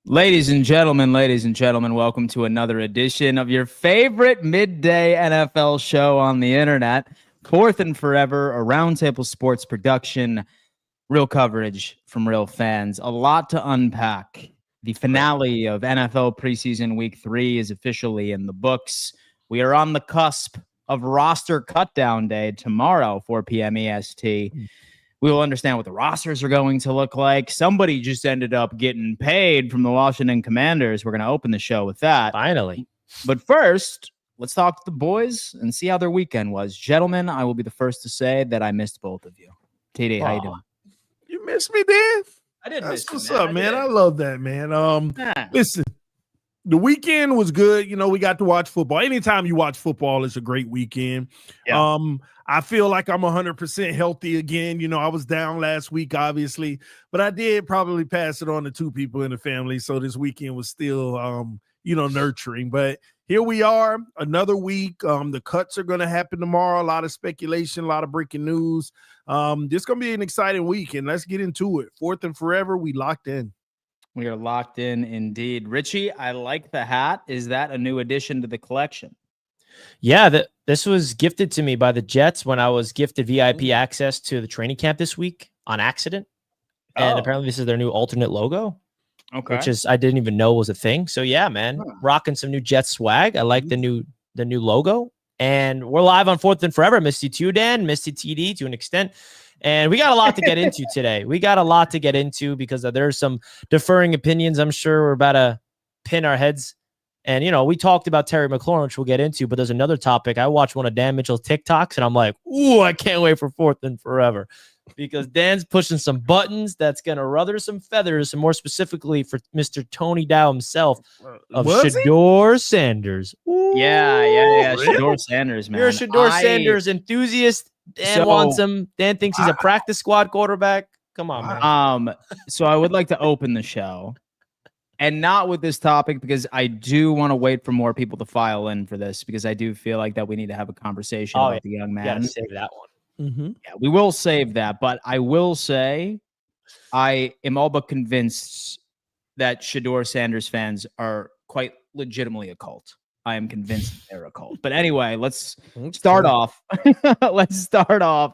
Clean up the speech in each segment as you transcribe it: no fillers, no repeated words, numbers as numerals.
Ladies and gentlemen, welcome to another edition of your favorite midday NFL show on the internet. Fourth and Forever, a Roundtable sports production, real coverage from real fans. A lot to unpack. The finale of NFL preseason week 3 is officially in the books. We are on the cusp of roster cutdown day tomorrow, 4 p.m. EST. We will understand what the rosters are going to look like. Somebody just ended up getting paid from the Washington Commanders. We're going to open the show with that. Finally. But first, let's talk to the boys and see how their weekend was. Gentlemen, I will be the first to say that I missed both of you. TD, how you doing? You missed me, Dan? I didn't miss you, what's up, man. I love that, man. Yeah. Listen, the weekend was good. You know, we got to watch football. Anytime you watch football, it's a great weekend. Yeah. I feel like I'm 100% healthy again. You know, I was down last week, obviously, but I did probably pass it on to 2 people in the family. So this weekend was still, nurturing. But here we are, another week. The cuts are going to happen tomorrow. A lot of speculation, a lot of breaking news. This is going to be an exciting week, and let's get into it. Fourth and Forever, we locked in. We are locked in indeed. Richie, I like the hat. Is that a new addition to the collection? Yeah, this was gifted to me by the Jets when I was gifted VIP access to the training camp this week on accident. And apparently this is their new alternate logo. Okay. Which is, I didn't even know was a thing. So yeah, man, rocking some new Jets swag. I like the new logo. And we're live on Fourth and Forever. Missed you too, Dan. Missed you, TD, to an extent. And we got a lot to get into today. We got a lot to get into because there's some differing opinions. I'm sure we're about to pin our heads. And, you know, we talked about Terry McLaurin, which we'll get into, but there's another topic. I watched one of Dan Mitchell's TikToks, and I'm like, ooh, I can't wait for Fourth and Forever. Because Dan's pushing some buttons that's going to ruther some feathers, and more specifically for Mr. Tony Dow himself of Shaduer Sanders. Ooh, yeah. Really? Shaduer Sanders, man. You're a Shaduer Sanders enthusiast. Dan wants him. Dan thinks he's a practice squad quarterback. Come on, man. So I would like to open the show. And not with this topic, because I do want to wait for more people to file in for this, because I do feel like that we need to have a conversation about the young man. You gotta save that one. Mm-hmm. Yeah, we will save that. But I will say I am all but convinced that Shaduer Sanders fans are quite legitimately a cult. I am convinced they're a cult. But anyway, let's start off. Let's start off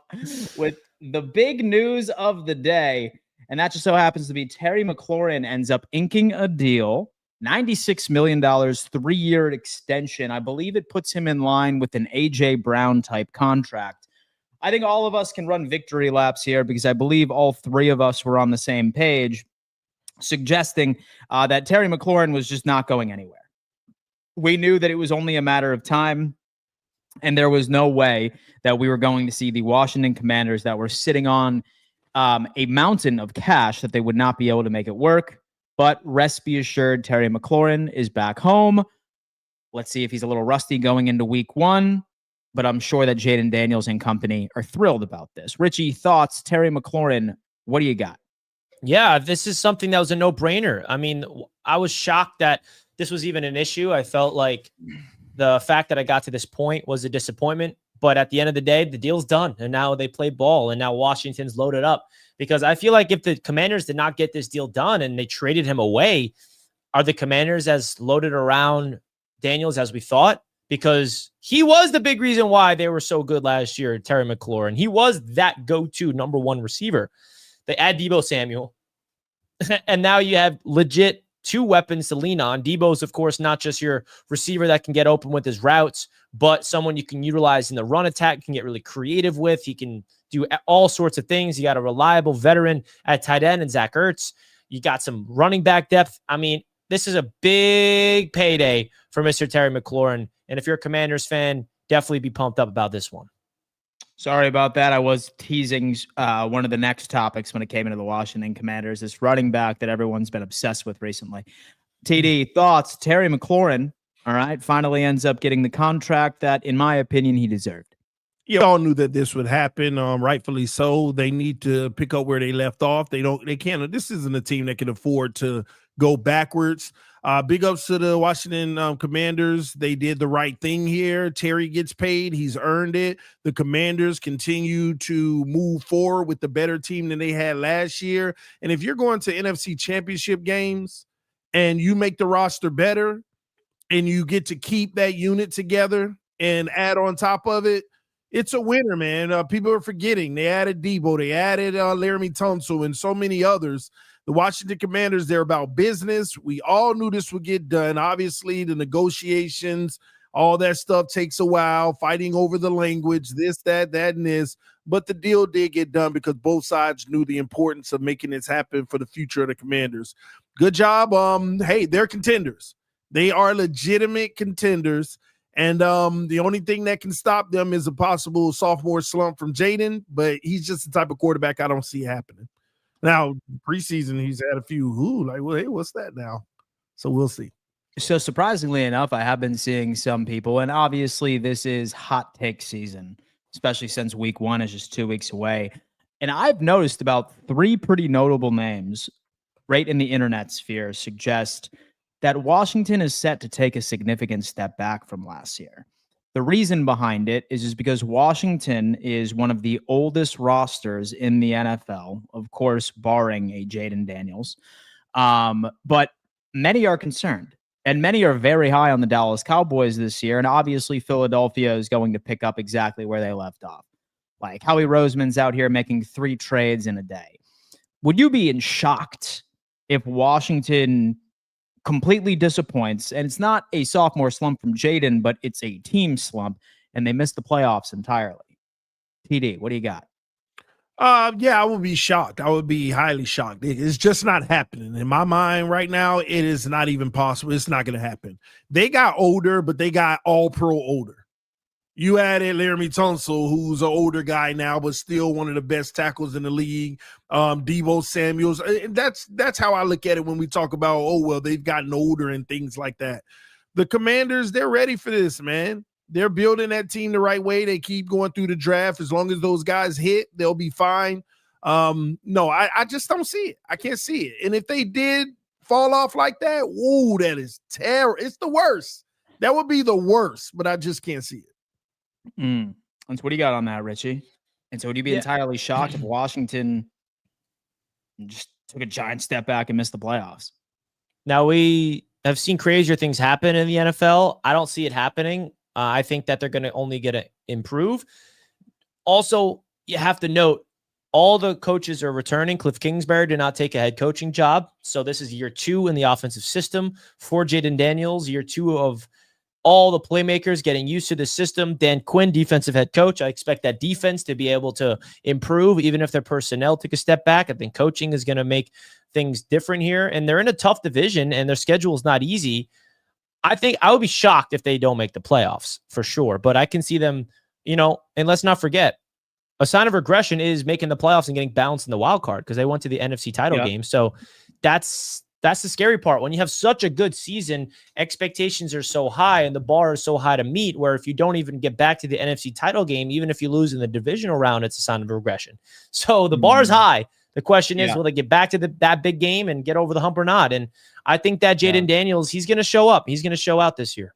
with the big news of the day. And that just so happens to be Terry McLaurin ends up inking a deal, $96 million, 3-year extension. I believe it puts him in line with an A.J. Brown type contract. I think all of us can run victory laps here because I believe all 3 of us were on the same page, suggesting that Terry McLaurin was just not going anywhere. We knew that it was only a matter of time, and there was no way that we were going to see the Washington Commanders that were sitting on a mountain of cash that they would not be able to make it work. But rest be assured, Terry McLaurin is back home. Let's see if he's a little rusty going into week 1. But I'm sure that Jaden Daniels and company are thrilled about this. Richie, thoughts? Terry McLaurin, what do you got? Yeah, this is something that was a no-brainer. I mean, I was shocked that this was even an issue. I felt like the fact that I got to this point was a disappointment. But at the end of the day, the deal's done. And now they play ball. And now Washington's loaded up. Because I feel like if the Commanders did not get this deal done and they traded him away, are the Commanders as loaded around Daniels as we thought? Because he was the big reason why they were so good last year, Terry McLaurin. He was that go-to number 1 receiver. They add Deebo Samuel. And now you have legit 2 weapons to lean on. Deebo's, of course, not just your receiver that can get open with his routes, but someone you can utilize in the run attack, can get really creative with. He can do all sorts of things. You got a reliable veteran at tight end and Zach Ertz. You got some running back depth. I mean, this is a big payday for Mr. Terry McLaurin. And if you're a Commanders fan, definitely be pumped up about this one. Sorry about that. I was teasing one of the next topics when it came into the Washington Commanders, this running back that everyone's been obsessed with recently. TD, thoughts? Terry McLaurin, all right, finally ends up getting the contract that, in my opinion, he deserved. You all knew that this would happen, rightfully so. They need to pick up where they left off. They can't. This isn't a team that can afford to go backwards. Big ups to the Washington Commanders. They did the right thing here. Terry gets paid. He's earned it. The Commanders continue to move forward with the better team than they had last year. And if you're going to NFC Championship games and you make the roster better and you get to keep that unit together and add on top of it, it's a winner, man. People are forgetting. They added Debo. They added Laramie Tunsil and so many others. The Washington Commanders, they're about business. We all knew this would get done. Obviously, the negotiations, all that stuff takes a while, fighting over the language, this, that, and this. But the deal did get done because both sides knew the importance of making this happen for the future of the Commanders. Good job. Hey, they're contenders. They are legitimate contenders. And the only thing that can stop them is a possible sophomore slump from Jaden, but he's just the type of quarterback I don't see happening. Now, preseason, he's had a few, well, hey, what's that now? So we'll see. So surprisingly enough, I have been seeing some people, and obviously this is hot take season, especially since week 1 is just 2 weeks away. And I've noticed about 3 pretty notable names right in the internet sphere suggest that Washington is set to take a significant step back from last year. The reason behind it is because Washington is one of the oldest rosters in the NFL, of course, barring a Jaden Daniels. But many are concerned, and many are very high on the Dallas Cowboys this year. And obviously, Philadelphia is going to pick up exactly where they left off. Like Howie Roseman's out here making 3 trades in a day. Would you be shocked if Washington completely disappoints, and it's not a sophomore slump from Jaden, but it's a team slump, and they miss the playoffs entirely? TD, what do you got? Yeah, I would be shocked. I would be highly shocked. It's just not happening. In my mind right now, it is not even possible. It's not going to happen. They got older, but they got all pro older. You added Laramie Tunsil, who's an older guy now, but still one of the best tackles in the league. Debo Samuels. That's how I look at it when we talk about, they've gotten older and things like that. The Commanders, they're ready for this, man. They're building that team the right way. They keep going through the draft. As long as those guys hit, they'll be fine. No, I just don't see it. I can't see it. And if they did fall off like that, that is terrible. It's the worst. That would be the worst, but I just can't see it. And so what do you got on that, Richie? And so would you be entirely shocked if Washington just took a giant step back and missed the playoffs? Now, we have seen crazier things happen in the NFL. I don't see it happening. I think that they're going to only get to improve. Also, you have to note, all the coaches are returning. Cliff Kingsbury did not take a head coaching job. So this is year 2 in the offensive system for Jaden Daniels, year 2 of all the playmakers getting used to the system. Dan Quinn, defensive head coach. I expect that defense to be able to improve, even if their personnel took a step back. I think coaching is going to make things different here. And they're in a tough division, and their schedule is not easy. I think I would be shocked if they don't make the playoffs, for sure. But I can see them, and let's not forget, a sign of regression is making the playoffs and getting bounced in the wild card because they went to the NFC title game. So that's the scary part. When you have such a good season, expectations are so high and the bar is so high to meet, where if you don't even get back to the NFC title game, even if you lose in the divisional round, it's a sign of regression. So the bar is high. The question is, will they get back to that big game and get over the hump or not? And I think that Jaden Daniels, he's going to show up. He's going to show out this year.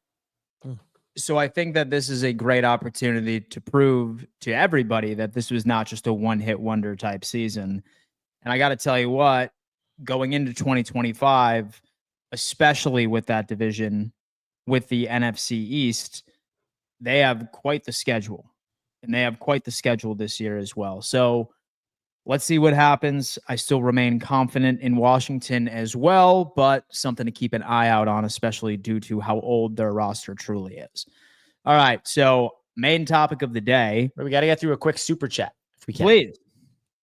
So I think that this is a great opportunity to prove to everybody that this was not just a one-hit wonder type season. And I got to tell you what, going into 2025, especially with that division, with the NFC East, they have quite the schedule. And they have quite the schedule this year as well. So let's see what happens. I still remain confident in Washington as well, but something to keep an eye out on, especially due to how old their roster truly is. All right, so main topic of the day. We got to get through a quick super chat if we can. Please.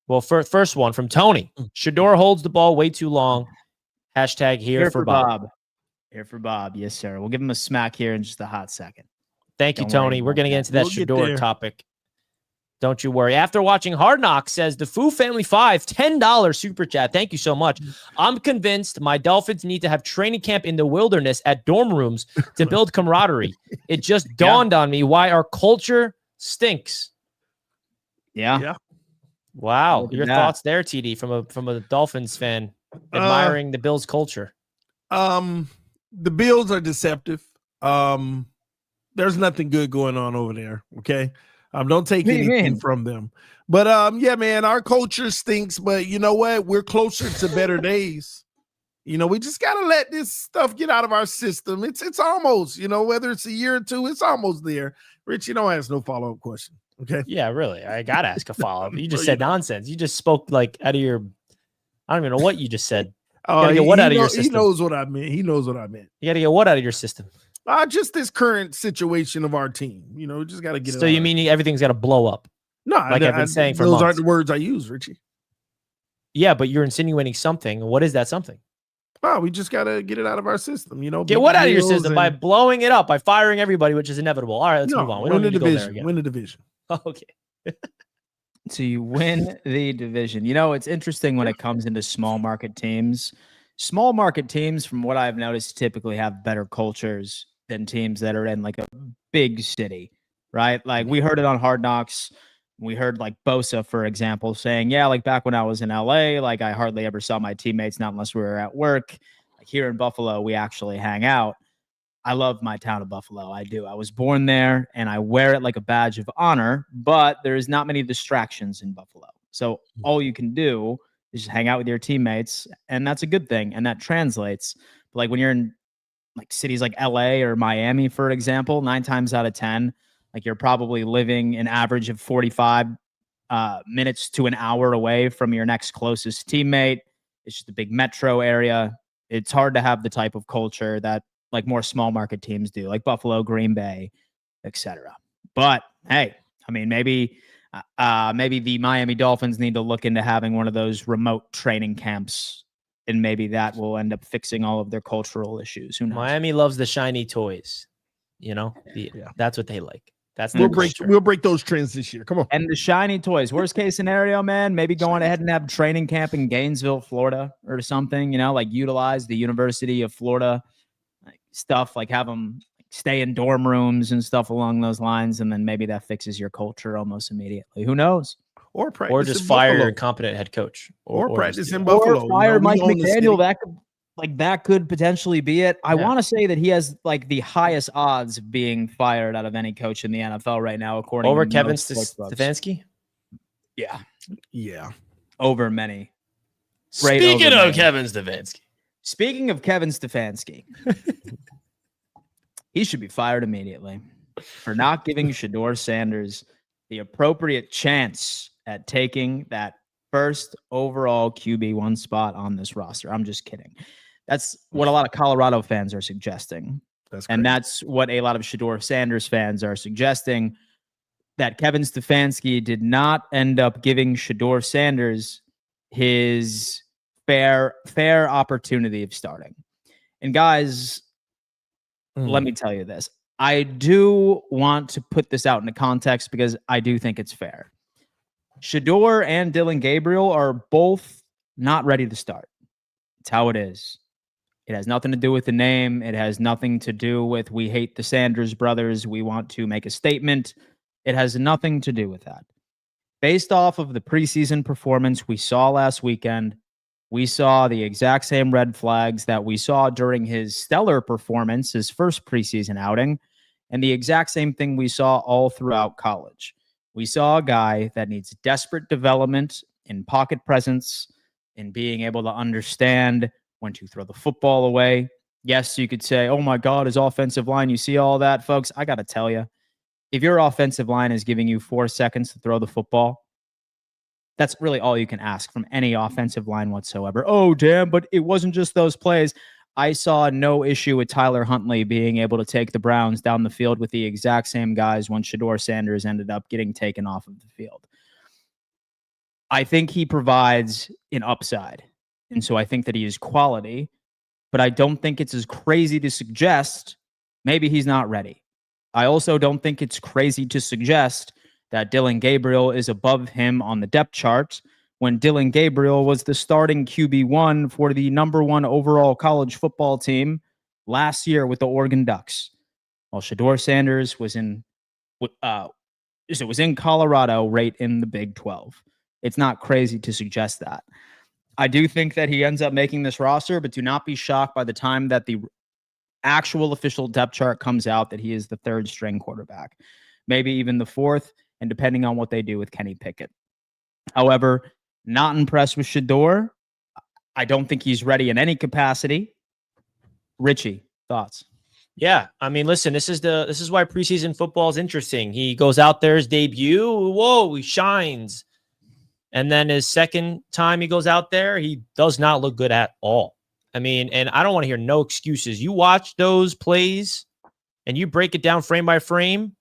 Well, first one from Tony. Shaduer holds the ball way too long. Hashtag here for Bob. Here for Bob. Yes, sir. We'll give him a smack here in just a hot second. Thank you, Tony. We're going to get into that Shaduer topic. Don't you worry. After watching Hard Knocks, says the Foo Family 5, $10 super chat. Thank you so much. I'm convinced my Dolphins need to have training camp in the wilderness at dorm rooms to build camaraderie. It just dawned on me why our culture stinks. Yeah. Wow. Your thoughts there, TD, from a Dolphins fan admiring the Bills culture. The Bills are deceptive. There's nothing good going on over there. Okay. Don't take anything from them. But yeah, man, our culture stinks. But you know what? We're closer to better days. You know, we just gotta let this stuff get out of our system. It's almost, you know, whether it's a year or two, it's almost there. Rich, you don't ask no follow-up question. Okay. Yeah, really. I gotta ask a follow-up. You just said nonsense. You just spoke like out of your. I don't even know what you just said. You gotta get what out of your system? He knows what I meant. He knows what I meant. You gotta get what out of your system? Just this current situation of our team. You know, just gotta get it. So you mean everything's gotta blow up? No, like I've been saying for those months. aren't the words I use, Richie. Yeah, but you're insinuating something. What is that something? Oh, we just gotta get it out of our system. You know, get what out of your system by blowing it up, by firing everybody, which is inevitable. All right, let's move on. We don't need to go there again. Win the division. Okay. So you win the division. You know, it's interesting when it comes into small market teams. Small market teams, from what I've noticed, typically have better cultures than teams that are in like a big city, right? Like we heard it on Hard Knocks. We heard like Bosa, for example, saying, yeah, like back when I was in LA, like I hardly ever saw my teammates, not unless we were at work. Like here in Buffalo, we actually hang out. I love my town of Buffalo. I do. I was born there and I wear it like a badge of honor, but there's not many distractions in Buffalo. So all you can do is just hang out with your teammates, and that's a good thing. And that translates. But like when you're in like cities like LA or Miami, for example, 9 times out of 10, like you're probably living an average of 45 minutes to an hour away from your next closest teammate. It's just a big metro area. It's hard to have the type of culture that like more small market teams do, like Buffalo, Green Bay, etc. But hey, I mean, maybe the Miami Dolphins need to look into having one of those remote training camps, and maybe that will end up fixing all of their cultural issues. Who knows? Miami loves the shiny toys. You know, that's what they like. That's we'll break those trends this year. Come on. And the shiny toys. Worst case scenario, man, maybe going ahead and have training camp in Gainesville, Florida, or something. You know, like utilize the University of Florida stuff, like have them stay in dorm rooms and stuff along those lines, and then maybe that fixes your culture almost immediately. Who knows? Or practice, or just fire your incompetent head coach, or practice in Buffalo. Or fire Mike McDaniel. That could potentially be it. I want to say that he has like the highest odds of being fired out of any coach in the NFL right now, according over to Kevin Stefanski. Yeah, over many. Speaking of Kevin Stefanski. Speaking of Kevin Stefanski, he should be fired immediately for not giving Shaduer Sanders the appropriate chance at taking that first overall QB1 spot on this roster. I'm just kidding. That's what a lot of Colorado fans are suggesting. That's what a lot of Shaduer Sanders fans are suggesting, that Kevin Stefanski did not end up giving Shaduer Sanders his fair opportunity of starting. And guys, let me tell you this. I do want to put this out into context because I do think it's fair. Shaduer and Dillon Gabriel are both not ready to start. It's how it is. It has nothing to do with the name. It has nothing to do with we hate the Sanders brothers. We want to make a statement. It has nothing to do with that. Based off of the preseason performance we saw last weekend, we saw the exact same red flags that we saw during his stellar performance, his first preseason outing, and the exact same thing we saw all throughout college. We saw a guy that needs desperate development in pocket presence, in being able to understand when to throw the football away. Yes, you could say, oh my God, his offensive line. You see all that, folks? I got to tell you, if your offensive line is giving you 4 seconds to throw the football, that's really all you can ask from any offensive line whatsoever. Oh, damn, but it wasn't just those plays. I saw no issue with Tyler Huntley being able to take the Browns down the field with the exact same guys when Shaduer Sanders ended up getting taken off of the field. I think he provides an upside. And so I think that he is quality, but I don't think it's as crazy to suggest maybe he's not ready. I also don't think it's crazy to suggest that Dillon Gabriel is above him on the depth chart when Dillon Gabriel was the starting QB1 for the #1 overall college football team last year with the Oregon Ducks, while Shaduer Sanders was in Colorado right in the Big 12. It's not crazy to suggest that. I do think that he ends up making this roster, but do not be shocked by the time that the actual official depth chart comes out that he is the third string quarterback, maybe even the fourth, and depending on what they do with Kenny Pickett. However, not impressed with Shaduer. I don't think he's ready in any capacity. Richie, thoughts? Yeah, I mean, listen, this is why preseason football is interesting. He goes out there, his debut, whoa, he shines. And then his second time he goes out there, he does not look good at all. I mean, and I don't want to hear no excuses. You watch those plays and you break it down frame by frame,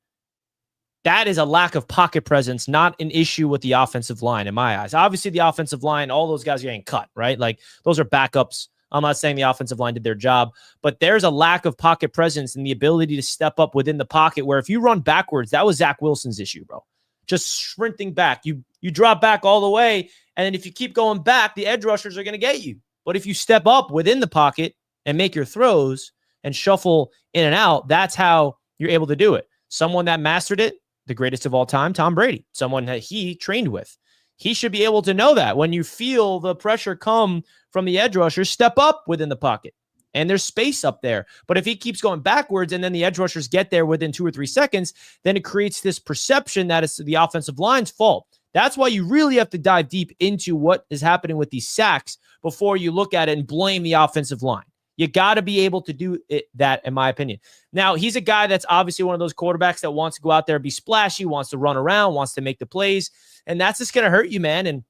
that is a lack of pocket presence, not an issue with the offensive line in my eyes. Obviously, the offensive line, all those guys are getting cut, right? Like, those are backups. I'm not saying the offensive line did their job, but there's a lack of pocket presence and the ability to step up within the pocket where if you run backwards, that was Zach Wilson's issue, bro. Just sprinting back. You drop back all the way, and then if you keep going back, the edge rushers are going to get you. But if you step up within the pocket and make your throws and shuffle in and out, that's how you're able to do it. Someone that mastered it, the greatest of all time, Tom Brady, someone that he trained with. He should be able to know that when you feel the pressure come from the edge rushers, step up within the pocket. And there's space up there. But if he keeps going backwards and then the edge rushers get there within 2 or 3 seconds, then it creates this perception that it's the offensive line's fault. That's why you really have to dive deep into what is happening with these sacks before you look at it and blame the offensive line. You got to be able to do that, in my opinion. Now, he's a guy that's obviously one of those quarterbacks that wants to go out there and be splashy, wants to run around, wants to make the plays, and that's just going to hurt you, man. And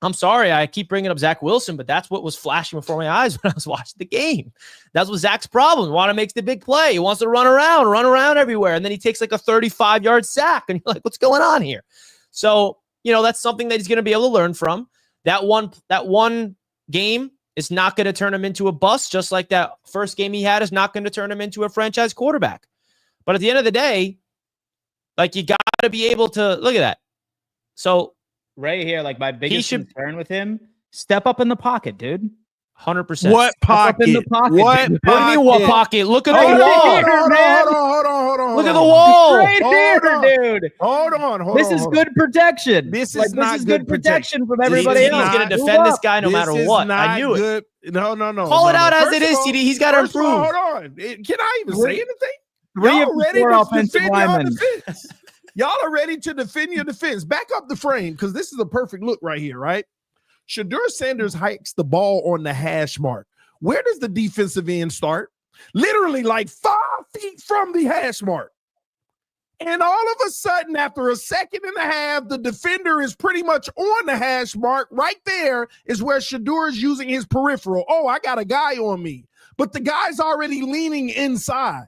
I'm sorry, I keep bringing up Zach Wilson, but that's what was flashing before my eyes when I was watching the game. That's what Zach's problem. Want to make the big play. He wants to run around everywhere, and then he takes like a 35-yard sack, and you're like, what's going on here? So, that's something that he's going to be able to learn from. That one game is not going to turn him into a bust, just like that first game he had is not going to turn him into a franchise quarterback. But at the end of the day, like, you got to be able to look at that. So right here, like, my biggest concern with him, step up in the pocket, dude. 100%. What pocket? In the pocket? What Dude. pocket? What do you mean what pocket? Look at the wall. Hold on. Look at the wall. Right here, dude. Hold on. This is good protection. This is not good good protection from everybody He's else. going to defend this guy no matter what. I knew it. No. Call it out as it is, CD. He's got to improve. Hold on. Can I even say anything? 3 of Y'all ready 4 to offensive defend your linemen. defense? Y'all are ready to defend your defense. Back up the frame, because this is a perfect look right here, right? Shaduer Sanders hikes the ball on the hash mark. Where does the defensive end start? Literally like 5 feet from the hash mark. And all of a sudden, after a second and a half, the defender is pretty much on the hash mark. Right there is where Shaduer is using his peripheral. Oh, I got a guy on me. But the guy's already leaning inside.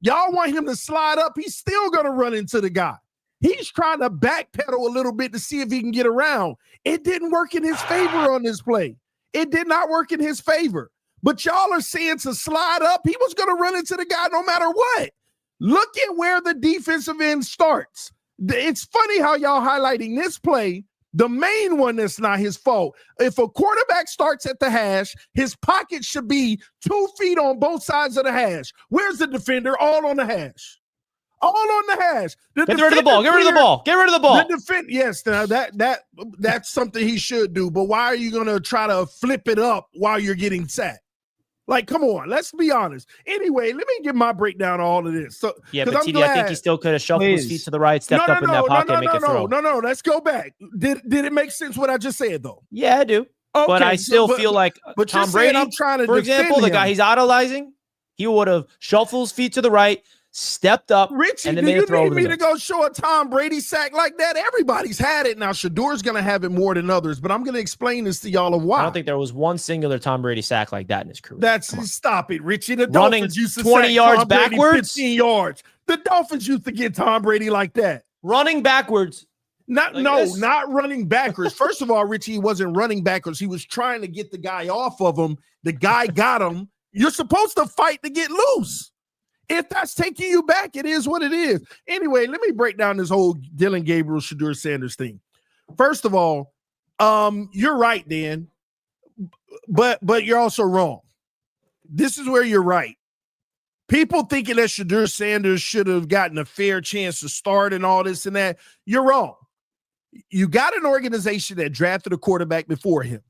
Y'all want him to slide up. He's still going to run into the guy. He's trying to backpedal a little bit to see if he can get around. It didn't work in his favor on this play. It did not work in his favor. But y'all are saying to slide up. He was going to run into the guy no matter what. Look at where the defensive end starts. It's funny how y'all highlighting this play, the main one that's not his fault. If a quarterback starts at the hash, his pocket should be 2 feet on both sides of the hash. Where's the defender? All on the hash. All on the hash. Get rid of the ball. Get rid of the ball. Get rid of the ball. Yes, now that's something he should do. But why are you going to try to flip it up while you're getting sacked? Like, come on, let's be honest. Anyway, let me give my breakdown of all of this. So, yeah, but TD, I think he still could have shuffled his feet to the right, stepped up in that pocket, and make a throw. No, let's go back. Did it make sense what I just said, though? Yeah, I do. Okay, but I still feel like Tom Brady, for example, the guy he's idolizing, he would have shuffled his feet to the right, stepped up, Richie, and then do made a throw you over need the me to go show a Tom Brady sack like that? Everybody's had it. Now, Shaduer's going to have it more than others, but I'm going to explain this to y'all of why. I don't think there was one singular Tom Brady sack like that in his career. Stop it, Richie. The running Dolphins used to 20 yards Tom Brady backwards, 15 yards. The Dolphins used to get Tom Brady like that. Running backwards. Not running backwards. First of all, Richie, he wasn't running backwards. He was trying to get the guy off of him. The guy got him. You're supposed to fight to get loose. If that's taking you back, it is what it is. Anyway, let me break down this whole Dylan Gabriel, Shaduer Sanders thing. First of all, you're right, Dan, but you're also wrong. This is where you're right. People thinking that Shaduer Sanders should have gotten a fair chance to start and all this and that. You're wrong. You got an organization that drafted a quarterback before him.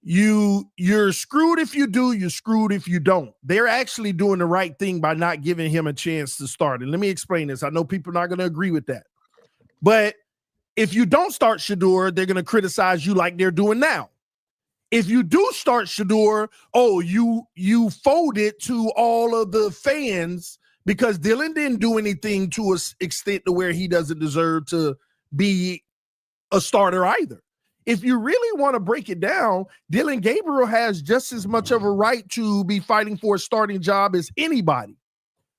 you're screwed if you do, you're screwed if you don't. They're actually doing the right thing by not giving him a chance to start. And let me explain this. I know people are not going to agree with that. But if you don't start Shaduer, they're going to criticize you like they're doing now. If you do start Shaduer, you folded to all of the fans because Dylan didn't do anything to an extent to where he doesn't deserve to be a starter either. If you really want to break it down, Dylan Gabriel has just as much of a right to be fighting for a starting job as anybody.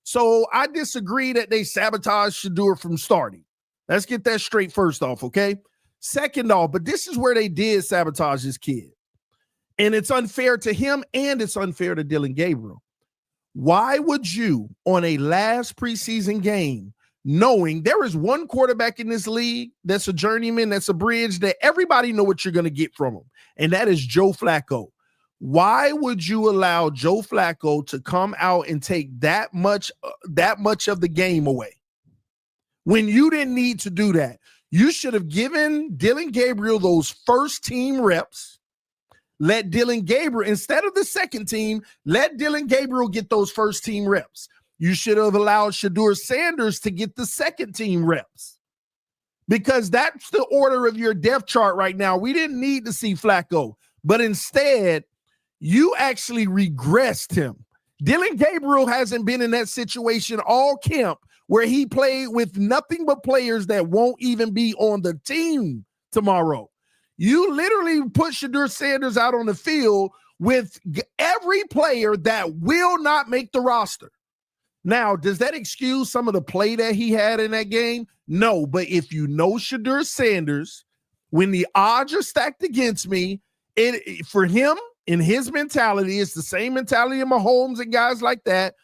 So I disagree that they sabotaged Shaduer from starting. Let's get that straight first off, okay? Second off, but this is where they did sabotage this kid. And it's unfair to him and it's unfair to Dylan Gabriel. Why would you, on a last preseason game, knowing there is one quarterback in this league that's a journeyman, that's a bridge, that everybody know what you're going to get from him, and that is Joe Flacco. Why would you allow Joe Flacco to come out and take that much of the game away when you didn't need to do that? You should have given Dylan Gabriel those first team reps. Let Dylan Gabriel, instead of the second team, let Dylan Gabriel get those first team reps. You should have allowed Shaduer Sanders to get the second team reps because that's the order of your depth chart right now. We didn't need to see Flacco, but instead, you actually regressed him. Dylan Gabriel hasn't been in that situation all camp where he played with nothing but players that won't even be on the team tomorrow. You literally put Shaduer Sanders out on the field with every player that will not make the roster. Now, does that excuse some of the play that he had in that game? No, but if you know Shaduer Sanders, when the odds are stacked against me, for him, in his mentality, it's the same mentality of Mahomes and guys like that.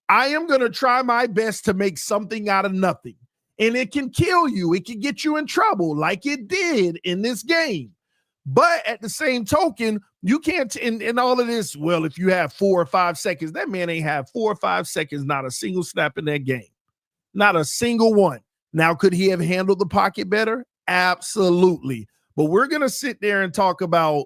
I am going to try my best to make something out of nothing. And it can kill you. It can get you in trouble like it did in this game. But at the same token, you can't, in all of this, well, if you have 4 or 5 seconds, that man ain't have 4 or 5 seconds, not a single snap in that game. Not a single one. Now, could he have handled the pocket better? Absolutely. But we're going to sit there and talk about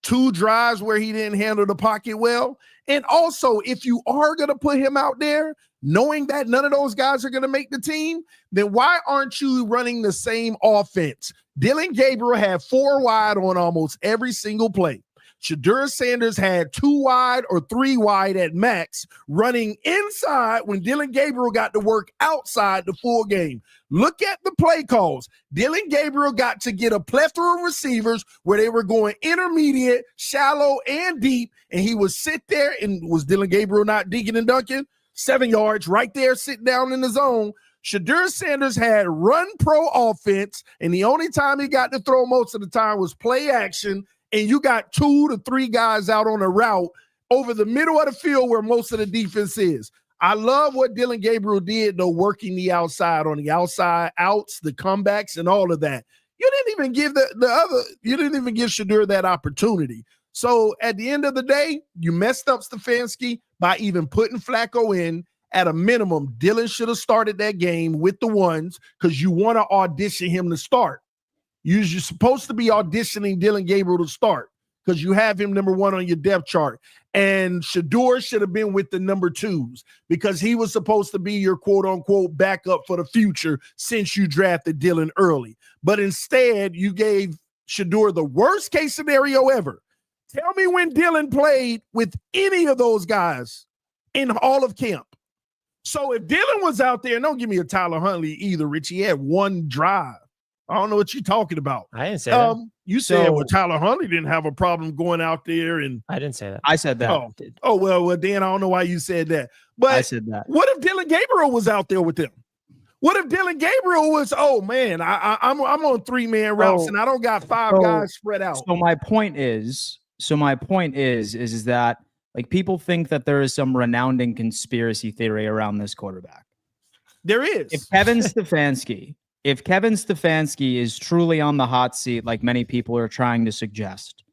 2 drives where he didn't handle the pocket well. And also, if you are going to put him out there, knowing that none of those guys are going to make the team, then why aren't you running the same offense? Dylan Gabriel had 4 wide on almost every single play. Shaduer Sanders had 2 wide or 3 wide at max, running inside when Dylan Gabriel got to work outside the full game. Look at the play calls. Dylan Gabriel got to get a plethora of receivers where they were going intermediate, shallow, and deep, and he would sit there, and was Dylan Gabriel not digging and dunking? 7 yards right there, sitting down in the zone. Shaduer Sanders had run pro offense, and the only time he got to throw most of the time was play action, and you got 2 to 3 guys out on a route over the middle of the field where most of the defense is. I love what Dylan Gabriel did, though, working the outside on the outside outs, the comebacks, and all of that. You didn't even give you didn't even give Shaduer that opportunity. So at the end of the day, you messed up Stefanski by even putting Flacco in. At a minimum, Dylan should have started that game with the ones because you want to audition him to start. You're supposed to be auditioning Dylan Gabriel to start because you have him number 1 on your depth chart. And Shaduer should have been with the number 2s because he was supposed to be your quote-unquote backup for the future since you drafted Dylan early. But instead, you gave Shaduer the worst-case scenario ever. Tell me when Dylan played with any of those guys in all of camp. So if Dylan was out there, and don't give me a Tyler Huntley either, Rich. He had 1 drive. I don't know what you're talking about. I didn't say that. You said, well, Tyler Huntley didn't have a problem going out there. And I didn't say that. I said that. Well, Dan, I don't know why you said that. But I said that. What if Dylan Gabriel was out there with them? What if Dylan Gabriel was, oh, man, I'm on 3-man routes and I don't got 5 guys spread out. So my point is that, like, people think that there is some renowned conspiracy theory around this quarterback. There is. If Kevin Stefanski is truly on the hot seat, like many people are trying to suggest,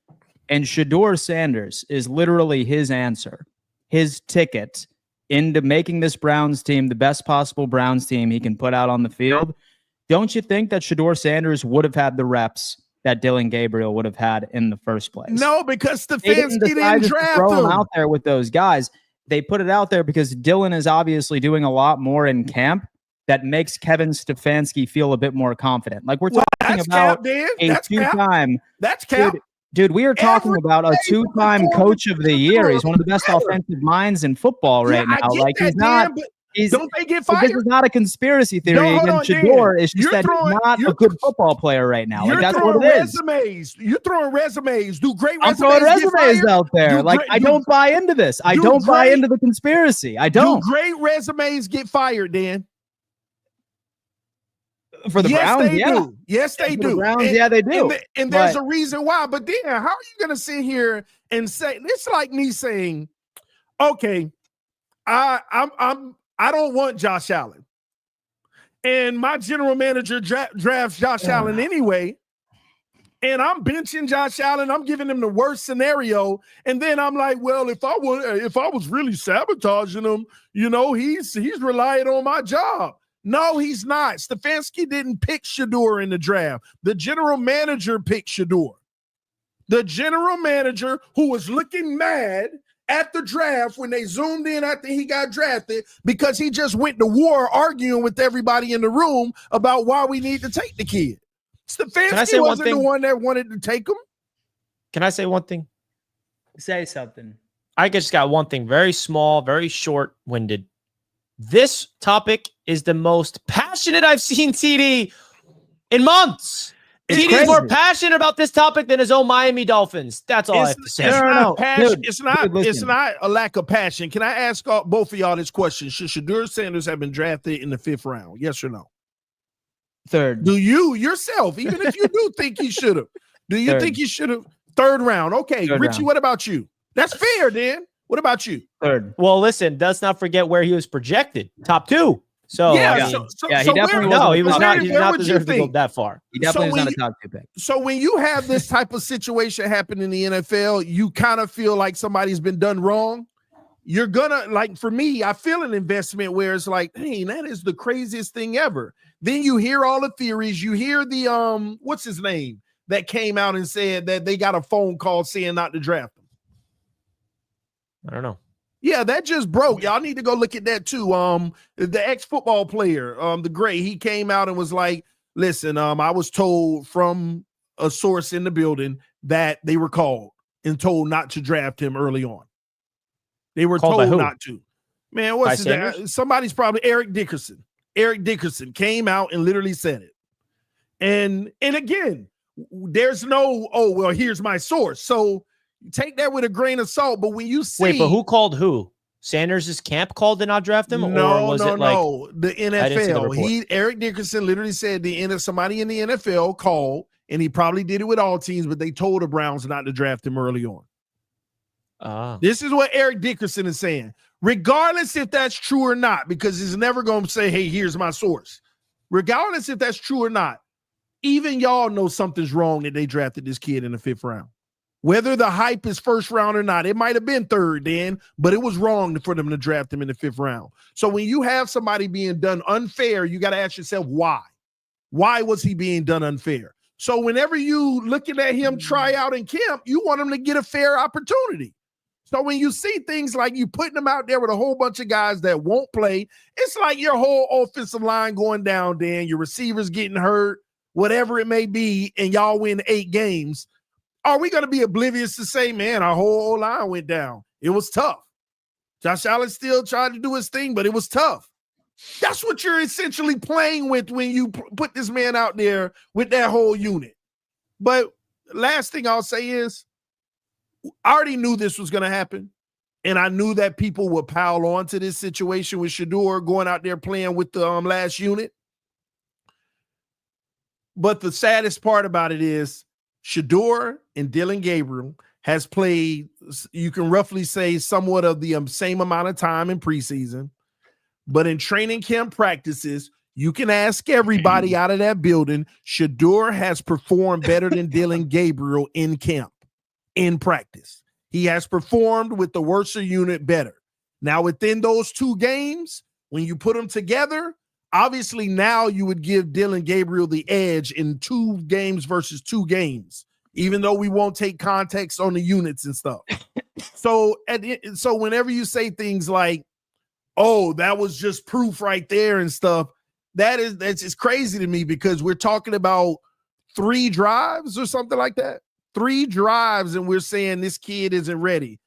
and Shaduer Sanders is literally his answer, his ticket into making this Browns team the best possible Browns team he can put out on the field, don't you think that Shaduer Sanders would have had the reps that Dylan Gabriel would have had in the first place. No, because They Stefanski decide didn't to draft throw him him. out there with those guys. They put it out there because Dylan is obviously doing a lot more in camp that makes Kevin Stefanski feel a bit more confident. Like we're talking about a two-time. That's cap. Dude, we are talking about a two-time coach of the year. He's one of the best offensive minds in football right now. Like he's not. Don't they get fired? This is not a conspiracy theory against Shaduer. It's just that he's not a good football player right now. Like that's what it is. You're throwing resumes. Do great resumes. I'm throwing resumes out there. I don't buy into this. I don't buy into the conspiracy. I don't. Do great resumes get fired, Dan? For the Browns, they do. Yes, they do. The Browns, yeah, they do. And there's a reason why. But then, how are you going to sit here and say it's like me saying, "Okay, I don't want Josh Allen, and my general manager drafts Josh Allen anyway, and I'm benching Josh Allen. I'm giving him the worst scenario, and then I'm like, well, if I was really sabotaging him, he's relying on my job." No, he's not. Stefanski didn't pick Shaduer in the draft. The general manager picked Shaduer. The general manager who was looking mad at the draft when they zoomed in after he got drafted because he just went to war arguing with everybody in the room about why we need to take the kid. Stefanski wasn't the one that wanted to take him. Can I say one thing? Say something. I just got one thing. Very small, very short-winded. This topic is the most passionate I've seen TD in months. TD is more passionate about this topic than his own Miami Dolphins. That's all I have to say. It's not a lack of passion. Can I ask both of y'all this question? Should Shaduer Sanders have been drafted in the 5th round? Yes or no? 3rd. Do you yourself, even if you do think he should have, do you 3rd. think he should have? 3rd round. Okay, 3rd Richie, round. what about you? That's fair, Dan. What about you? 3rd. Well, listen, let's not forget where he was projected. Top 2. So, he definitely no, he was not. He did not deserve to go that far. He definitely was not a top 2 pick. So when you have this type of situation happen in the NFL, you kind of feel like somebody's been done wrong. You're gonna, like, for me, I feel an investment where it's like, hey, that is the craziest thing ever. Then you hear all the theories. You hear the what's his name that came out and said that they got a phone call saying not to draft him. I don't know. Yeah, that just broke. Y'all need to go look at that too. The ex-football player, the Gray, he came out and was like, listen, I was told from a source in the building that they were called and told not to draft him early on. They were told not to. Man, what's his name? Somebody's probably Eric Dickerson. Eric Dickerson came out and literally said it. And again, there's no, oh, well, here's my source. So take that with a grain of salt. But when you see, wait, but who called who? Sanders' camp called to not draft him? No, or was it the NFL. Eric Dickerson literally said somebody in the NFL called, and he probably did it with all teams, but they told the Browns not to draft him early on. This is what Eric Dickerson is saying. Regardless if that's true or not, because he's never going to say, hey, here's my source. Regardless if that's true or not, even y'all know something's wrong that they drafted this kid in the 5th round. Whether the hype is 1st round or not, it might have been 3rd then, but it was wrong for them to draft him in the 5th round. So when you have somebody being done unfair, you got to ask yourself why. Why was he being done unfair? So whenever you looking at him try out in camp, you want him to get a fair opportunity. So when you see things like you putting them out there with a whole bunch of guys that won't play, it's like your whole offensive line going down, Dan, your receivers getting hurt, whatever it may be, and y'all win 8 games. Are we going to be oblivious to say, man, our whole line went down? It was tough. Josh Allen still tried to do his thing, but it was tough. That's what you're essentially playing with when you put this man out there with that whole unit. But last thing I'll say is, I already knew this was going to happen, and I knew that people would pile on to this situation with Shaduer going out there playing with the last unit. But the saddest part about it is Shaduer and Dylan Gabriel has played, you can roughly say, somewhat of the same amount of time in preseason. But in training camp practices, you can ask everybody out of that building, Shaduer has performed better than Dylan Gabriel in camp. In practice, he has performed with the worser unit better. Now, within those 2 games, when you put them together, Obviously, now you would give Dillon Gabriel the edge in 2 games versus 2 games, even though we won't take context on the units and stuff. So whenever you say things like, oh, that was just proof right there and stuff, that's just crazy to me, because we're talking about 3 drives or something like that. 3 drives, and we're saying this kid isn't ready.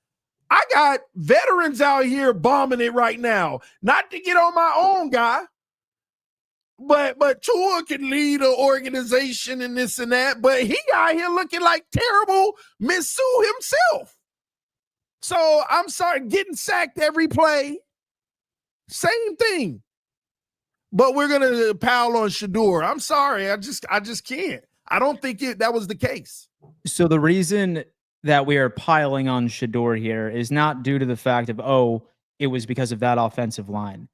I got veterans out here bombing it right now. Not to get on my own guy, but Tua can lead an organization and this and that, but he out here looking like terrible Minshew himself. So I'm sorry, getting sacked every play, same thing. But we're gonna pile on Shaduer. I'm sorry, I just can't. I don't think that was the case. So the reason that we are piling on Shaduer here is not due to the fact of, oh, it was because of that offensive line.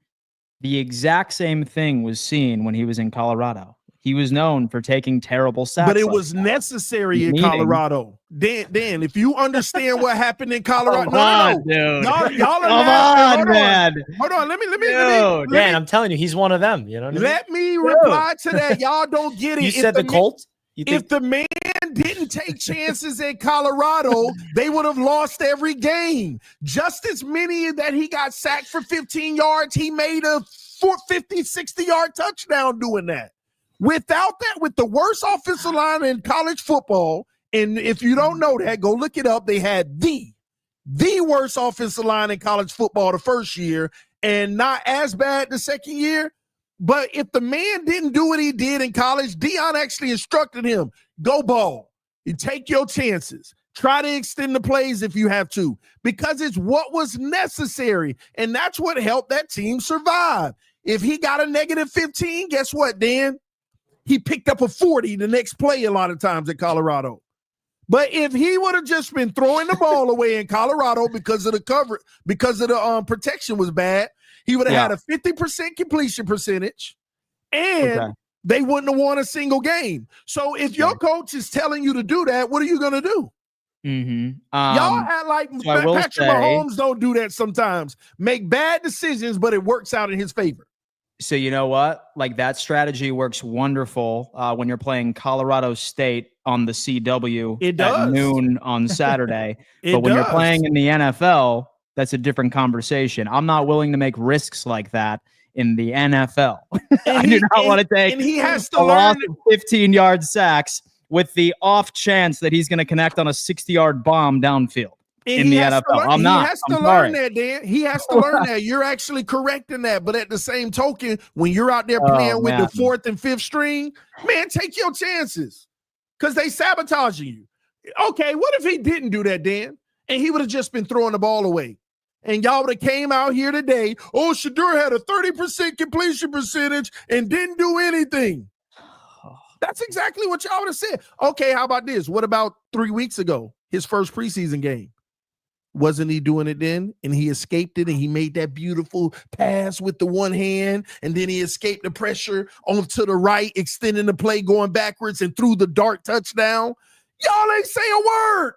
The exact same thing was seen when he was in Colorado. He was known for taking terrible sacks. But it was necessary in Colorado. Dan, if you understand what happened in Colorado, dude. Y'all Come on, man. Hold on, let me. Dan, I'm telling you, he's one of them. You know what I mean? Let me reply to that. Y'all don't get it. You said the Colts? If the man didn't take chances in Colorado, they would have lost every game. Just as many that he got sacked for 15 yards, he made a 50, 60-yard touchdown doing that. Without that, with the worst offensive line in college football, and if you don't know that, go look it up, they had the worst offensive line in college football the first year, and not as bad the second year. But if the man didn't do what he did in college, Deion actually instructed him, go ball. You take your chances. Try to extend the plays if you have to, because it's what was necessary. And that's what helped that team survive. If he got a negative 15, guess what, Dan? He picked up a 40 the next play a lot of times in Colorado. But if he would have just been throwing the ball away in Colorado because of the cover, because of the protection was bad, he would have had a 50% completion percentage, and they wouldn't have won a single game. So if your coach is telling you to do that, what are you going to do? Y'all act like Patrick Mahomes don't do that sometimes. Make bad decisions, but it works out in his favor. So you know what? Like, that strategy works wonderful when you're playing Colorado State on the CW at noon on Saturday. But when you're playing in the NFL, that's a different conversation. I'm not willing to make risks like that in the NFL. I do not want to take and he has to a learn loss of 15-yard sacks with the off chance that he's going to connect on a 60-yard bomb downfield in the NFL. He has to learn that, Dan. He has to learn that. You're actually correct in that. But at the same token, when you're out there playing with the 4th and 5th string, man, take your chances, because they sabotaging you. Okay, what if he didn't do that, Dan? And he would have just been throwing the ball away. And y'all would have came out here today, oh, Shaduer had a 30% completion percentage and didn't do anything. That's exactly what y'all would have said. Okay, how about this? What about 3 weeks ago, his first preseason game? Wasn't he doing it then? And he escaped it, and he made that beautiful pass with the one hand, and then he escaped the pressure on to the right, extending the play, going backwards, and threw the dart touchdown. Y'all ain't say a word.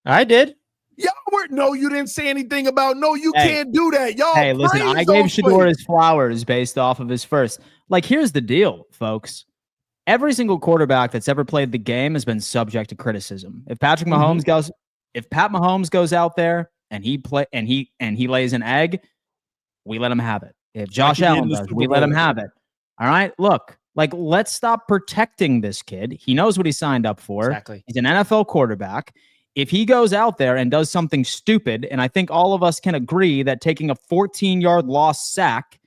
I did. Y'all were you didn't say anything about you can't do that. Y'all. Hey, listen, I gave Shaduer his flowers based off of his first. Like, here's the deal, folks. Every single quarterback that's ever played the game has been subject to criticism. If Patrick Mahomes if Pat Mahomes goes out there and he lays an egg, we let him have it. If Josh Allen does, we let him have it. All right, look, like, let's stop protecting this kid. He knows what he signed up for. Exactly. He's an NFL quarterback. If he goes out there and does something stupid, and I think all of us can agree that taking a 14-yard lost sack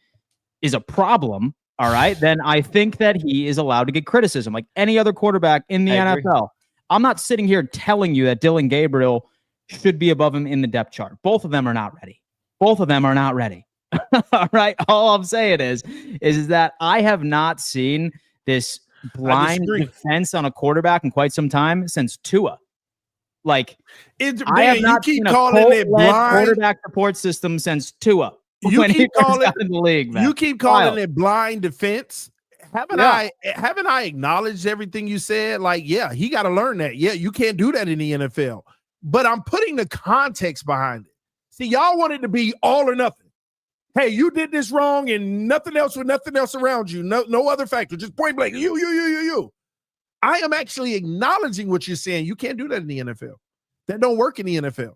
is a problem, all right, then I think that he is allowed to get criticism like any other quarterback in the NFL. I'm not sitting here telling you that Dillon Gabriel should be above him in the depth chart. Both of them are not ready. Both of them are not ready. All right, all I'm saying is that I have not seen this blind defense on a quarterback in quite some time since Tua. Like, I have not seen a blind quarterback support system since Tua. When he first got in the league, man. You keep calling it blind defense. Haven't I acknowledged everything you said? Like, yeah, he got to learn that. Yeah, you can't do that in the NFL. But I'm putting the context behind it. See, y'all want it to be all or nothing. Hey, you did this wrong and nothing else with nothing else around you. No other factor. Just point blank. You. I am actually acknowledging what you're saying. You can't do that in the NFL. That don't work in the NFL.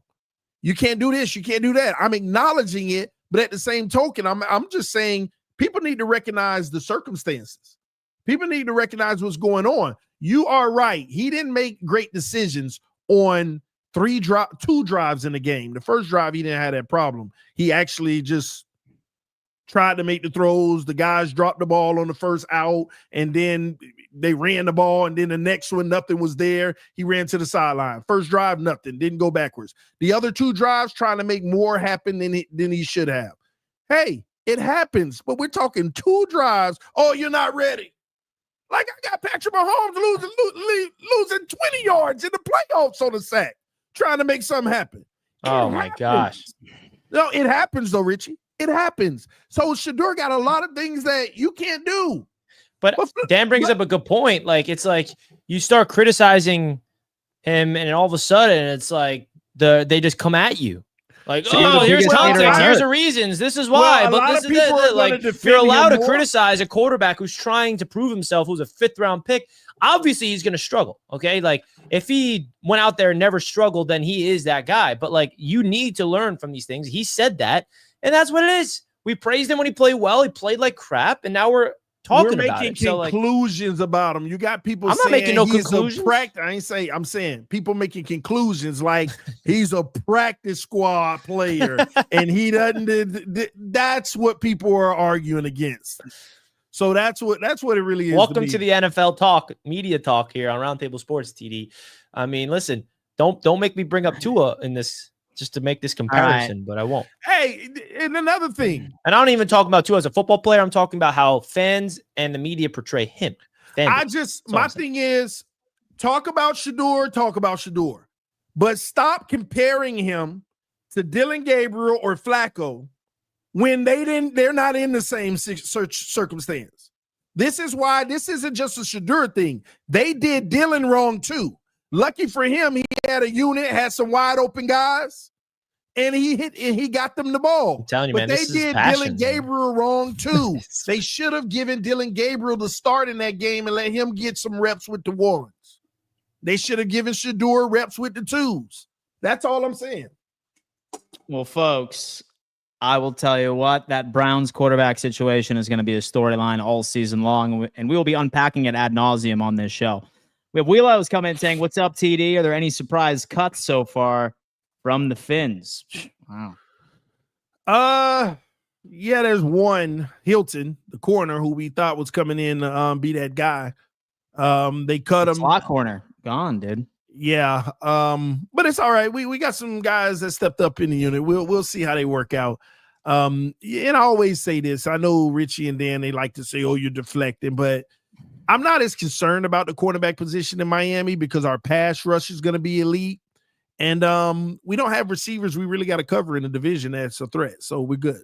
You can't do this. You can't do that. I'm acknowledging it, but at the same token, I'm just saying people need to recognize the circumstances. People need to recognize what's going on. You are right. He didn't make great decisions on two drives in the game. The first drive, he didn't have that problem. He actually just tried to make the throws. The guys dropped the ball on the first out, and then they ran the ball, and then the next one, nothing was there. He ran to the sideline. First drive, nothing. Didn't go backwards. The other two drives, trying to make more happen than he should have. Hey, it happens, but we're talking two drives. Oh, you're not ready. Like I got Patrick Mahomes losing 20 yards in the playoffs on the sack, trying to make something happen. My gosh. No, it happens though, Richie. It happens. So Shaduer got a lot of things that you can't do. But Dan brings up a good point. Like, it's like you start criticizing him, and all of a sudden it's like they just come at you. Like, here's context, here's the reasons, this is why. But this is it. Like, you're allowed to criticize a quarterback who's trying to prove himself, who's a 5th-round pick. Obviously, he's going to struggle. Okay, like if he went out there and never struggled, then he is that guy. But like, you need to learn from these things. He said that, and that's what it is. We praised him when he played well. He played like crap, and now we're making conclusions about him. You got people I'm not making no conclusions. I'm saying people making conclusions like he's a practice squad player and he doesn't. That's what people are arguing against. So that's what it really is. Welcome to the NFL talk, media talk here on Roundtable Sports, TD. I mean, listen, don't make me bring up Tua in this just to make this comparison, but I won't. Hey, and another thing. And I don't even talk about Tua as a football player. I'm talking about how fans and the media portray him. My thing is, talk about Shaduer, but stop comparing him to Dylan Gabriel or Flacco when they're not in the same circumstance. This is why this isn't just a Shaduer thing. They did Dylan wrong too. Lucky for him, he had a unit, had some wide open guys, and he got them the ball. I'm telling you, but man, they did Dylan Gabriel wrong too. They should have given Dylan Gabriel the start in that game and let him get some reps with the ones. They should have given Shaduer reps with the twos. That's all I'm saying. Well, folks, I will tell you what, that Browns quarterback situation is going to be a storyline all season long, and we will be unpacking it ad nauseum on this show. We have Wheelos coming in saying, "What's up, TD? Are there any surprise cuts so far from the Finns?" Wow. Yeah, there's one, Hilton, the corner, who we thought was coming in to be that guy. They cut him. Slot corner gone, dude. Yeah. But it's all right. We got some guys that stepped up in the unit. We'll see how they work out. And I always say this. I know Richie and Dan, they like to say, "Oh, you're deflecting," but I'm not as concerned about the quarterback position in Miami because our pass rush is going to be elite. And we don't have receivers we really got to cover in the division that's a threat. So we're good.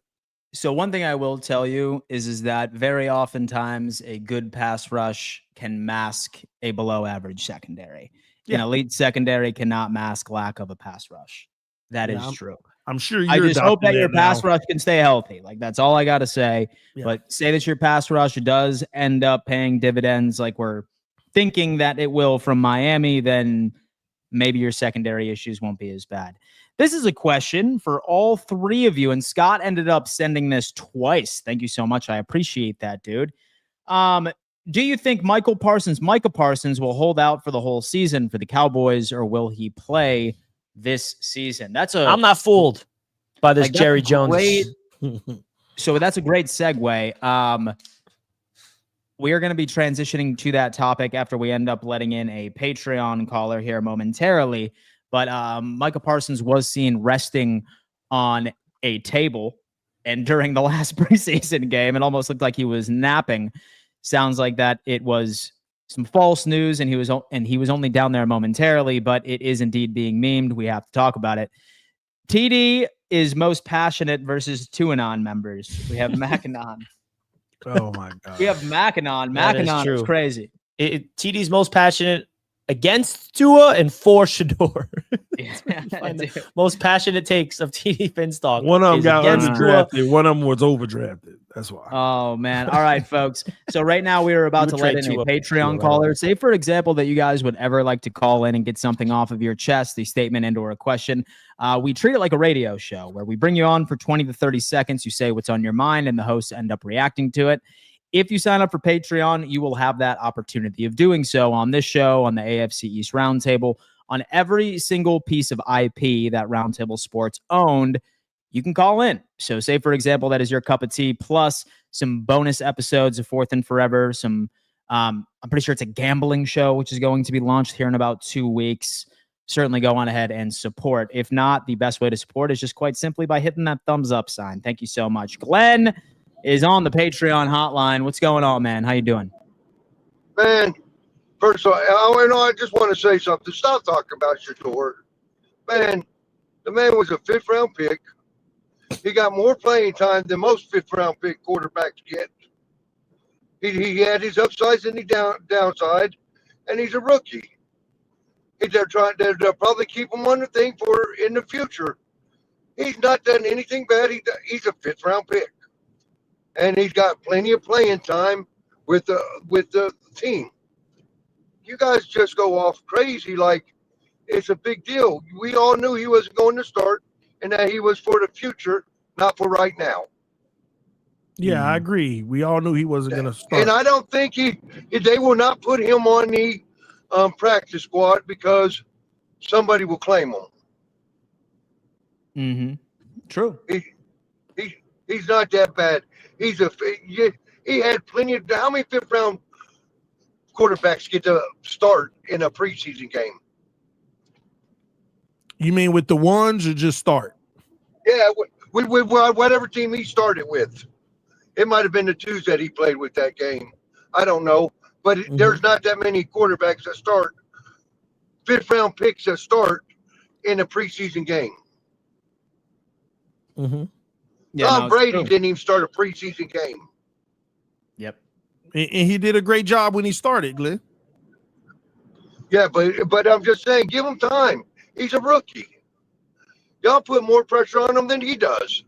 So one thing I will tell you is that very oftentimes a good pass rush can mask a below average secondary. An elite secondary cannot mask lack of a pass rush. That is true. I'm sure I just hope that your pass rush can stay healthy. Like, that's all I got to say. Yeah. But say that your pass rush does end up paying dividends like we're thinking that it will from Miami, then maybe your secondary issues won't be as bad. This is a question for all three of you, and Scott ended up sending this twice. Thank you so much. I appreciate that, dude. Do you think Micah Parsons will hold out for the whole season for the Cowboys, or will he play this season? I'm not fooled by this Jerry Jones. So that's a great segue. We are going to be transitioning to that topic after we end up letting in a Patreon caller here momentarily. But Micah Parsons was seen resting on a table, and during the last preseason game, it almost looked like he was napping. Sounds like that it was some false news, and he was only down there momentarily, but it is indeed being memed. We have to talk about it. TD is most passionate versus Tuanon members. We have Mackinac. Oh my God. We have Mackinac. Mackinac is crazy. TD's most passionate against Tua and for Shadour. I do. Most passionate takes of TD Finstock. One of them is got against Tua. underdrafted. One of them was overdrafted. That's why. Oh man. All right, folks. So right now we are about would to let trade in a Tua Patreon right caller. away. Say, for example, that you guys would ever like to call in and get something off of your chest, a statement and or a question. We treat it like a radio show where we bring you on for 20 to 30 seconds. You say what's on your mind and the hosts end up reacting to it. If you sign up for Patreon, you will have that opportunity of doing so on this show, on the AFC East Roundtable, on every single piece of IP that Roundtable Sports owned. You can call in. So say, for example, that is your cup of tea, plus some bonus episodes of Fourth and Forever. Some, I'm pretty sure it's a gambling show, which is going to be launched here in about 2 weeks. Certainly go on ahead and support. If not, the best way to support is just quite simply by hitting that thumbs up sign. Thank you so much. Glenn is on the Patreon hotline. What's going on, man? How you doing? Man, first of all, I just want to say something. Stop talking about Shadour. Man, the man was a fifth-round pick. He got more playing time than most fifth-round pick quarterbacks get. He had his upsides and his downside, and he's a rookie. They'll probably keep him on the thing for in the future. He's not done anything bad. He's a fifth-round pick, and he's got plenty of playing time with the team. You guys just go off crazy like it's a big deal. We all knew he wasn't going to start and that he was for the future, not for right now. Yeah, I agree. We all knew he wasn't going to start. And I don't think they will not put him on the practice squad because somebody will claim him. Mm-hmm. True. He's not that bad. He had plenty of. How many fifth round quarterbacks get to start in a preseason game? You mean with the ones or just start? Yeah, with whatever team he started with. It might have been the twos that he played with that game. I don't know. But there's not that many quarterbacks that start, fifth-round picks that start in a preseason game. Mm-hmm. Yeah, Tom Brady didn't even start a preseason game. Yep. And he did a great job when he started, Glenn. Yeah, but I'm just saying, give him time. He's a rookie. Y'all put more pressure on him than he does.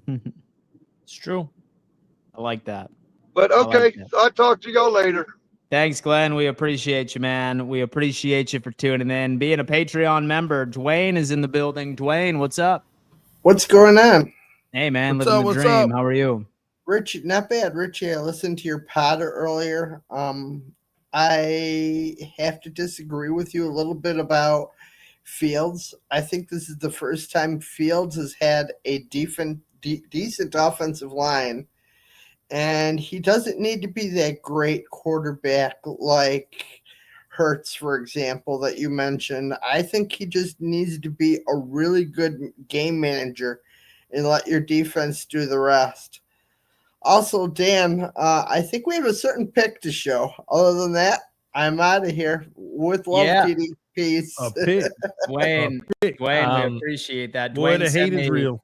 It's true. I like that. But okay, I'll talk to y'all later. Thanks, Glenn. We appreciate you, man. We appreciate you for tuning in. Being a Patreon member, Dwayne is in the building. Dwayne, what's up? What's going on? Hey, man, What's living up, the what's dream. up? How are you? Rich, not bad. Richie, I listened to your pod earlier. I have to disagree with you a little bit about Fields. I think this is the first time Fields has had a decent offensive line, and he doesn't need to be that great quarterback like Hurts, for example, that you mentioned. I think he just needs to be a really good game manager and let your defense do the rest. Also, Dan, I think we have a certain pick to show. Other than that, I'm out of here. With love, TD. Peace. A pick. Dwayne, we appreciate that. Boy, Dwayne the hate sent is me- real.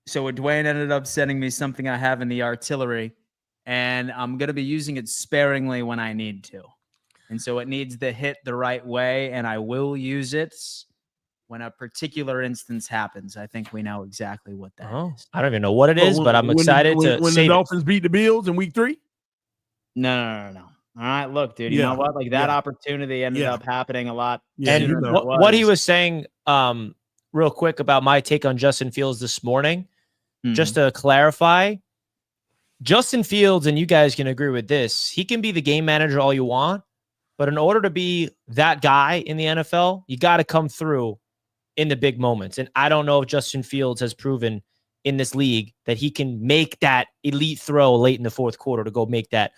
So Dwayne ended up sending me something I have in the artillery, and I'm going to be using it sparingly when I need to. And so it needs to hit the right way, and I will use it when a particular instance happens. I think we know exactly what that is. I don't even know what it is, but I'm excited to when the save it. Dolphins beat the Bills in week 3. No. All right, look, dude, you know what? Like that opportunity ended up happening a lot. Yeah, And you know. what he was saying real quick about my take on Justin Fields this morning, just to clarify, Justin Fields, and you guys can agree with this, he can be the game manager all you want, but in order to be that guy in the NFL, you got to come through in the big moments. And I don't know if Justin Fields has proven in this league that he can make that elite throw late in the fourth quarter to go make that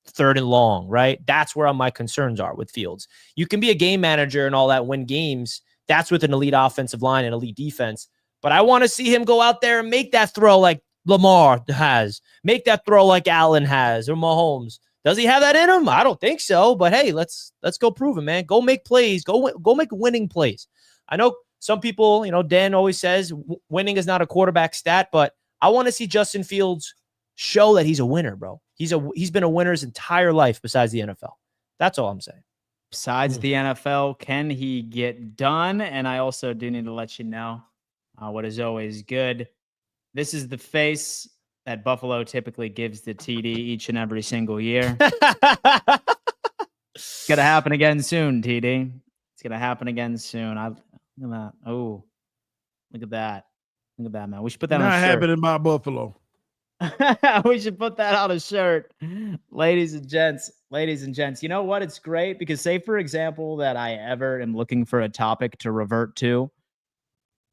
third and long, right? That's where my concerns are with Fields. You can be a game manager and all that, win games. That's with an elite offensive line and elite defense. But I want to see him go out there and make that throw like Lamar has, make that throw like Allen has or Mahomes. Does he have that in him? I don't think so. But hey, let's go prove it, man. Go make plays. Go make winning plays. I know some people, Dan always says winning is not a quarterback stat, but I want to see Justin Fields show that he's a winner, bro. He's been a winner his entire life besides the NFL. That's all I'm saying. Besides the NFL, can he get done? And I also do need to let you know what is always good. This is the face that Buffalo typically gives to TD each and every single year. It's going to happen again soon, TD. It's going to happen again soon. Look at that. Oh, look at that. Look at that, man. We should put that on a Not shirt. happening by Buffalo. We should put that on a shirt. Ladies and gents. You know what? It's great because say, for example, that I ever am looking for a topic to revert to.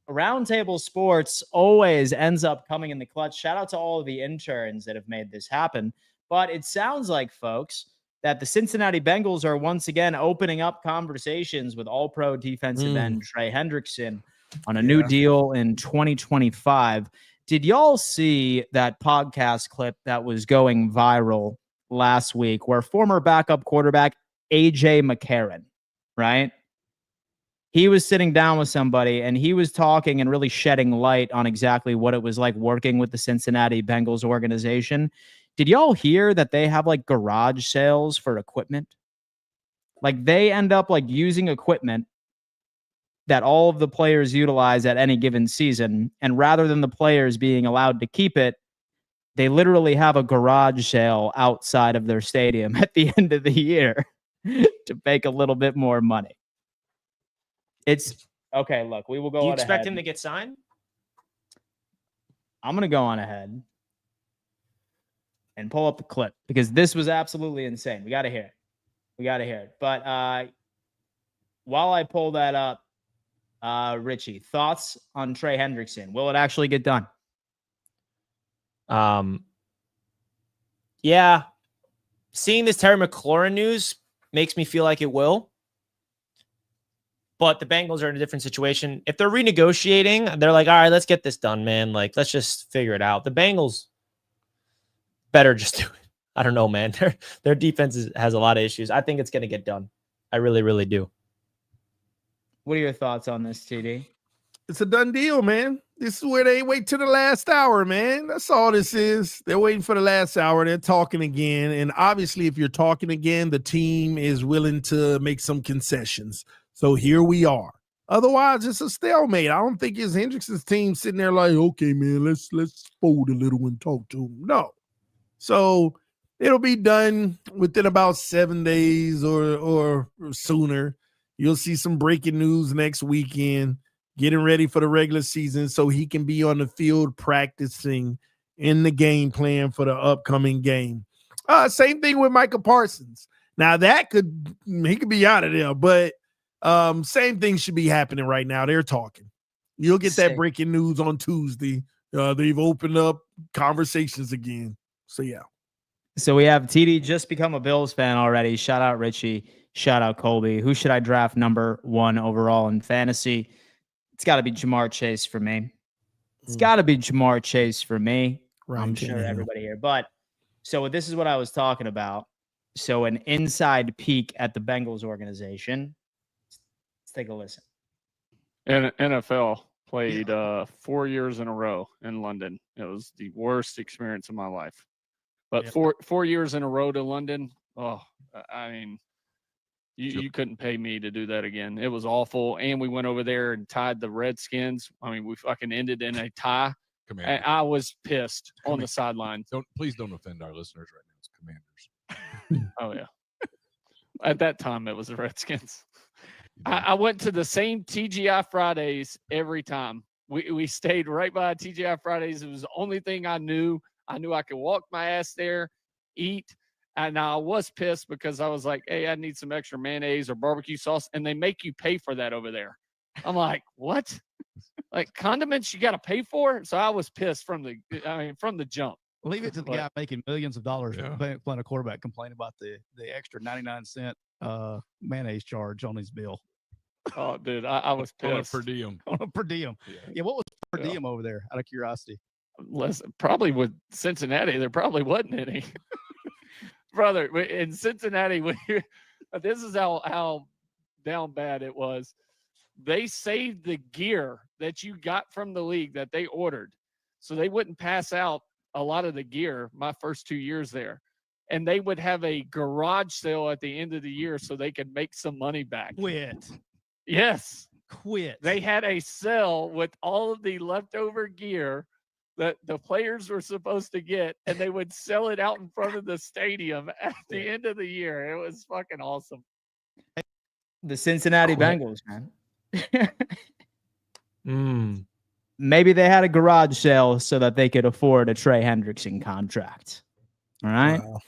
Roundtable Sports always ends up coming in the clutch. Shout out to all of the interns that have made this happen. But it sounds like, folks, that the Cincinnati Bengals are once again opening up conversations with all-pro defensive end Trey Hendrickson on a new deal in 2025. Did y'all see that podcast clip that was going viral last week where former backup quarterback AJ McLaurin, right? He was sitting down with somebody and he was talking and really shedding light on exactly what it was like working with the Cincinnati Bengals organization. Did y'all hear that they have like garage sales for equipment? Like they end up like using equipment that all of the players utilize at any given season. And rather than the players being allowed to keep it, they literally have a garage sale outside of their stadium at the end of the year to make a little bit more money. It's okay. Look, we will go Do you on expect ahead. him to get signed? I'm going to go on ahead and pull up the clip because this was absolutely insane. We got to hear it. But while I pull that up, Richie, thoughts on Trey Hendrickson? Will it actually get done? Yeah. Seeing this Terry McLaurin news makes me feel like it will. But the Bengals are in a different situation. If they're renegotiating, they're like, all right, let's get this done, man. Like, let's just figure it out. The Bengals better just do it. I don't know, man. Their defense has a lot of issues. I think it's going to get done. I really, really do. What are your thoughts on this, TD? It's a done deal, man. This is where they wait till the last hour, man. That's all this is. They're waiting for the last hour. They're talking again. And obviously, if you're talking again, the team is willing to make some concessions. So here we are. Otherwise, it's a stalemate. I don't think it's Hendrickson's team sitting there like, okay, man, let's fold a little and talk to him. No. So it'll be done within about 7 days or sooner. You'll see some breaking news next weekend, getting ready for the regular season so he can be on the field practicing in the game plan for the upcoming game. Same thing with Micah Parsons. Now he could be out of there, but same thing should be happening right now. They're talking. You'll get that breaking news on Tuesday. They've opened up conversations again. So, yeah. So we have TD just become a Bills fan already. Shout out Richie. Shout out Colby. Who should I draft number 1 overall in fantasy? It's got to be Jamar Chase for me. Right, I'm sure everybody here. But so this is what I was talking about. So an inside peek at the Bengals organization. Let's take a listen. And NFL played 4 years in a row in London. It was the worst experience of my life. But 4 years in a row to London, I mean, you couldn't pay me to do that again. It was awful. And we went over there and tied the Redskins. I mean, we fucking ended in a tie. Commanders. I was pissed on the sideline. Please don't offend our listeners right now. It's Commanders. Oh, yeah. At that time, it was the Redskins. I went to the same TGI Fridays every time. We stayed right by TGI Fridays. It was the only thing I knew. I knew I could walk my ass there, eat. And I was pissed because I was like, hey, I need some extra mayonnaise or barbecue sauce. And they make you pay for that over there. I'm like, what? Like condiments you got to pay for? So I was pissed from the jump. Leave it to the guy making millions of dollars playing a quarterback complain about the extra 99-cent mayonnaise charge on his bill. Oh, dude, I was pissed. On a per diem. On a per diem. Yeah, what was per diem over there, out of curiosity? Probably with Cincinnati, there probably wasn't any. Brother, in Cincinnati, this is how down bad it was. They saved the gear that you got from the league that they ordered, so they wouldn't pass out a lot of the gear my first 2 years there. and they would have a garage sale at the end of the year so they could make some money back. Quit. Yes. Quit. They had a sale with all of the leftover gear that the players were supposed to get, and they would sell it out in front of the stadium at the end of the year. It was fucking awesome. The Cincinnati Bengals, man. Maybe they had a garage sale so that they could afford a Trey Hendrickson contract. All right. Wow.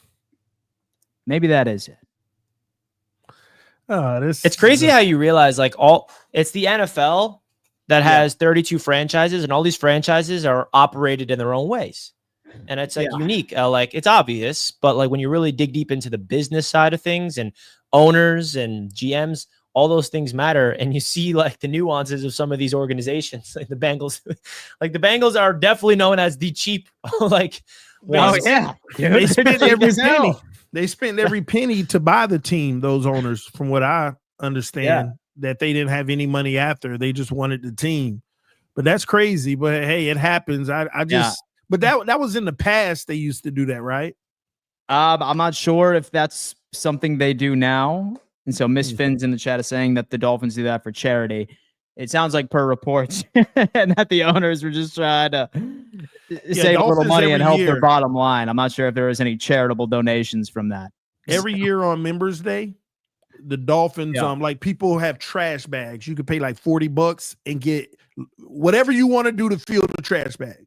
Maybe that is it. It's crazy how you realize it's the NFL that has 32 franchises, and all these franchises are operated in their own ways. And it's unique. It's obvious, but like when you really dig deep into the business side of things and owners and GMs, all those things matter. And you see like the nuances of some of these organizations, like the Bengals. Like the Bengals are definitely known as the cheap, ones. They spent every penny. They spent every penny to buy the team, those owners, from what I understand, that they didn't have any money after. They just wanted the team. But that's crazy. But hey, it happens. But that was in the past. They used to do that, right? I'm not sure if that's something they do now. And so Miss Finn's in the chat is saying that the Dolphins do that for charity. It sounds like per reports and that the owners were just trying to save a little money and help their bottom line. I'm not sure if there was any charitable donations from that. Every year on Members Day, the Dolphins, like people have trash bags. You could pay like $40 and get whatever you want to do to fill the trash bag.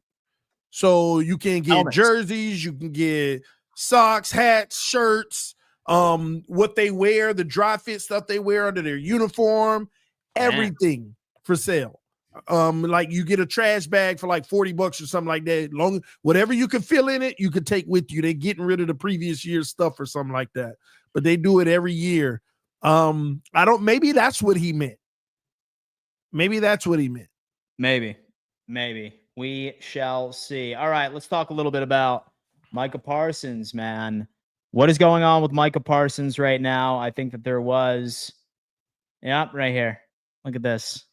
So you can get jerseys, you can get socks, hats, shirts, what they wear, the dry fit stuff they wear under their uniform, everything for sale. Like you get a trash bag for like $40 or something like that. Whatever you can fill in it, you could take with you. They're getting rid of the previous year's stuff or something like that. But they do it every year. Maybe that's what he meant. Maybe that's what he meant. Maybe. We shall see. All right, let's talk a little bit about Micah Parsons, man. What is going on with Micah Parsons right now? I think that there was, right here. Look at this.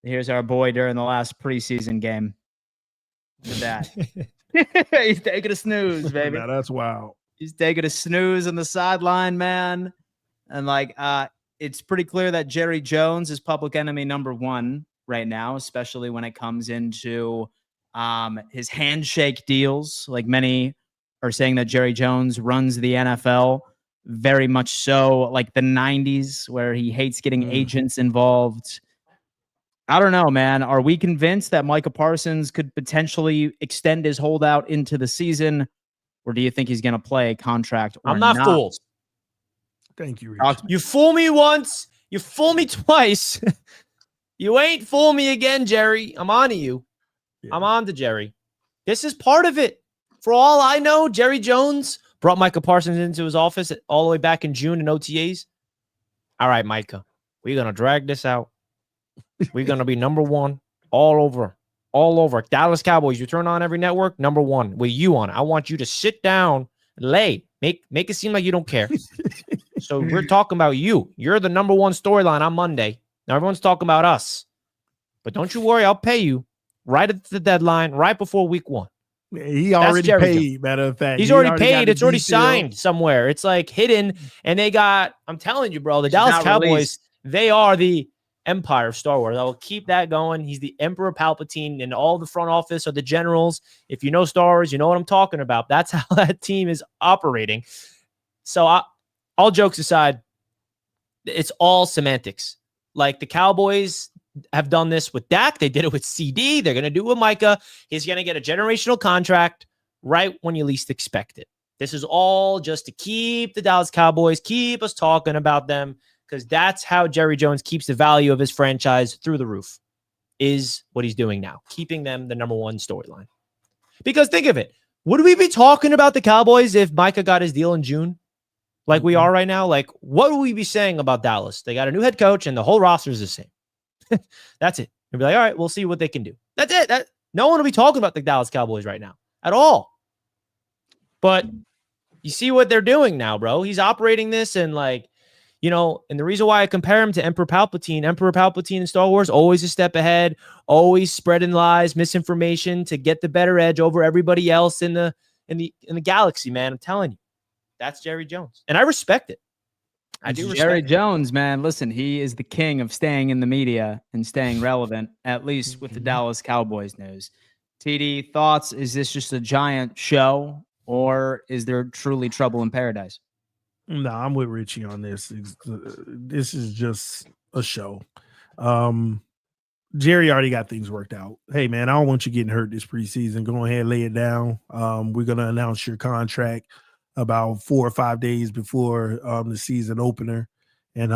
Here's our boy during the last preseason game. Look at that. He's taking a snooze, baby. Now that's wild. He's taking a snooze on the sideline, man. And it's pretty clear that Jerry Jones is public enemy number one right now, especially when it comes into his handshake deals. Like many are saying that Jerry Jones runs the NFL very much so like the 90s, where he hates getting agents involved. I don't know, man. Are we convinced that Micah Parsons could potentially extend his holdout into the season, or do you think he's going to play a contract? I'm not fooled. Thank you, Rich. You fool me once, you fool me twice. You ain't fool me again, Jerry. I'm on to you. Yeah. I'm on to Jerry. This is part of it. For all I know, Jerry Jones brought Micah Parsons into his office all the way back in June in OTAs. All right, Micah, we're going to drag this out. We're going to be number one all over. Dallas Cowboys, you turn on every network, number one with you on it. I want you to sit down, make it seem like you don't care. So we're talking about you. You're the number one storyline on Monday. Now everyone's talking about us. But don't you worry, I'll pay you right at the deadline, right before week 1. Yeah, he already paid, matter of fact. He's already paid. It's already signed somewhere. It's like hidden. And they got, I'm telling you, bro, the Dallas Cowboys, they are the empire of Star Wars. I will keep that going. He's the Emperor Palpatine, and all the front office are the generals. If you know Star Wars, you know what I'm talking about. That's how that team is operating. So all jokes aside, it's all semantics. Like the Cowboys have done this with Dak. They did it with CD. They're going to do it with Micah. He's going to get a generational contract right when you least expect it. This is all just to keep the Dallas Cowboys, keep us talking about them, because that's how Jerry Jones keeps the value of his franchise through the roof, is what he's doing now, keeping them the number one storyline. Because think of it. Would we be talking about the Cowboys if Micah got his deal in June like we are right now? Like, what would we be saying about Dallas? They got a new head coach and the whole roster is the same. That's it. We'll be like, all right, we'll see what they can do. That's it. No one will be talking about the Dallas Cowboys right now at all. But you see what they're doing now, bro. He's operating this and and the reason why I compare him to Emperor Palpatine in Star Wars, always a step ahead, always spreading lies, misinformation to get the better edge over everybody else in the galaxy, man. I'm telling you. That's Jerry Jones. And I respect it. I do respect Jerry it. Jones, man. Listen, he is the king of staying in the media and staying relevant, at least with the Dallas Cowboys news. TD, thoughts? Is this just a giant show, or is there truly trouble in paradise? No, I'm with Richie on this. This is just a show. Jerry already got things worked out. Hey, man, I don't want you getting hurt this preseason. Go ahead, lay it down. We're going to announce your contract about 4 or 5 days before the season opener. And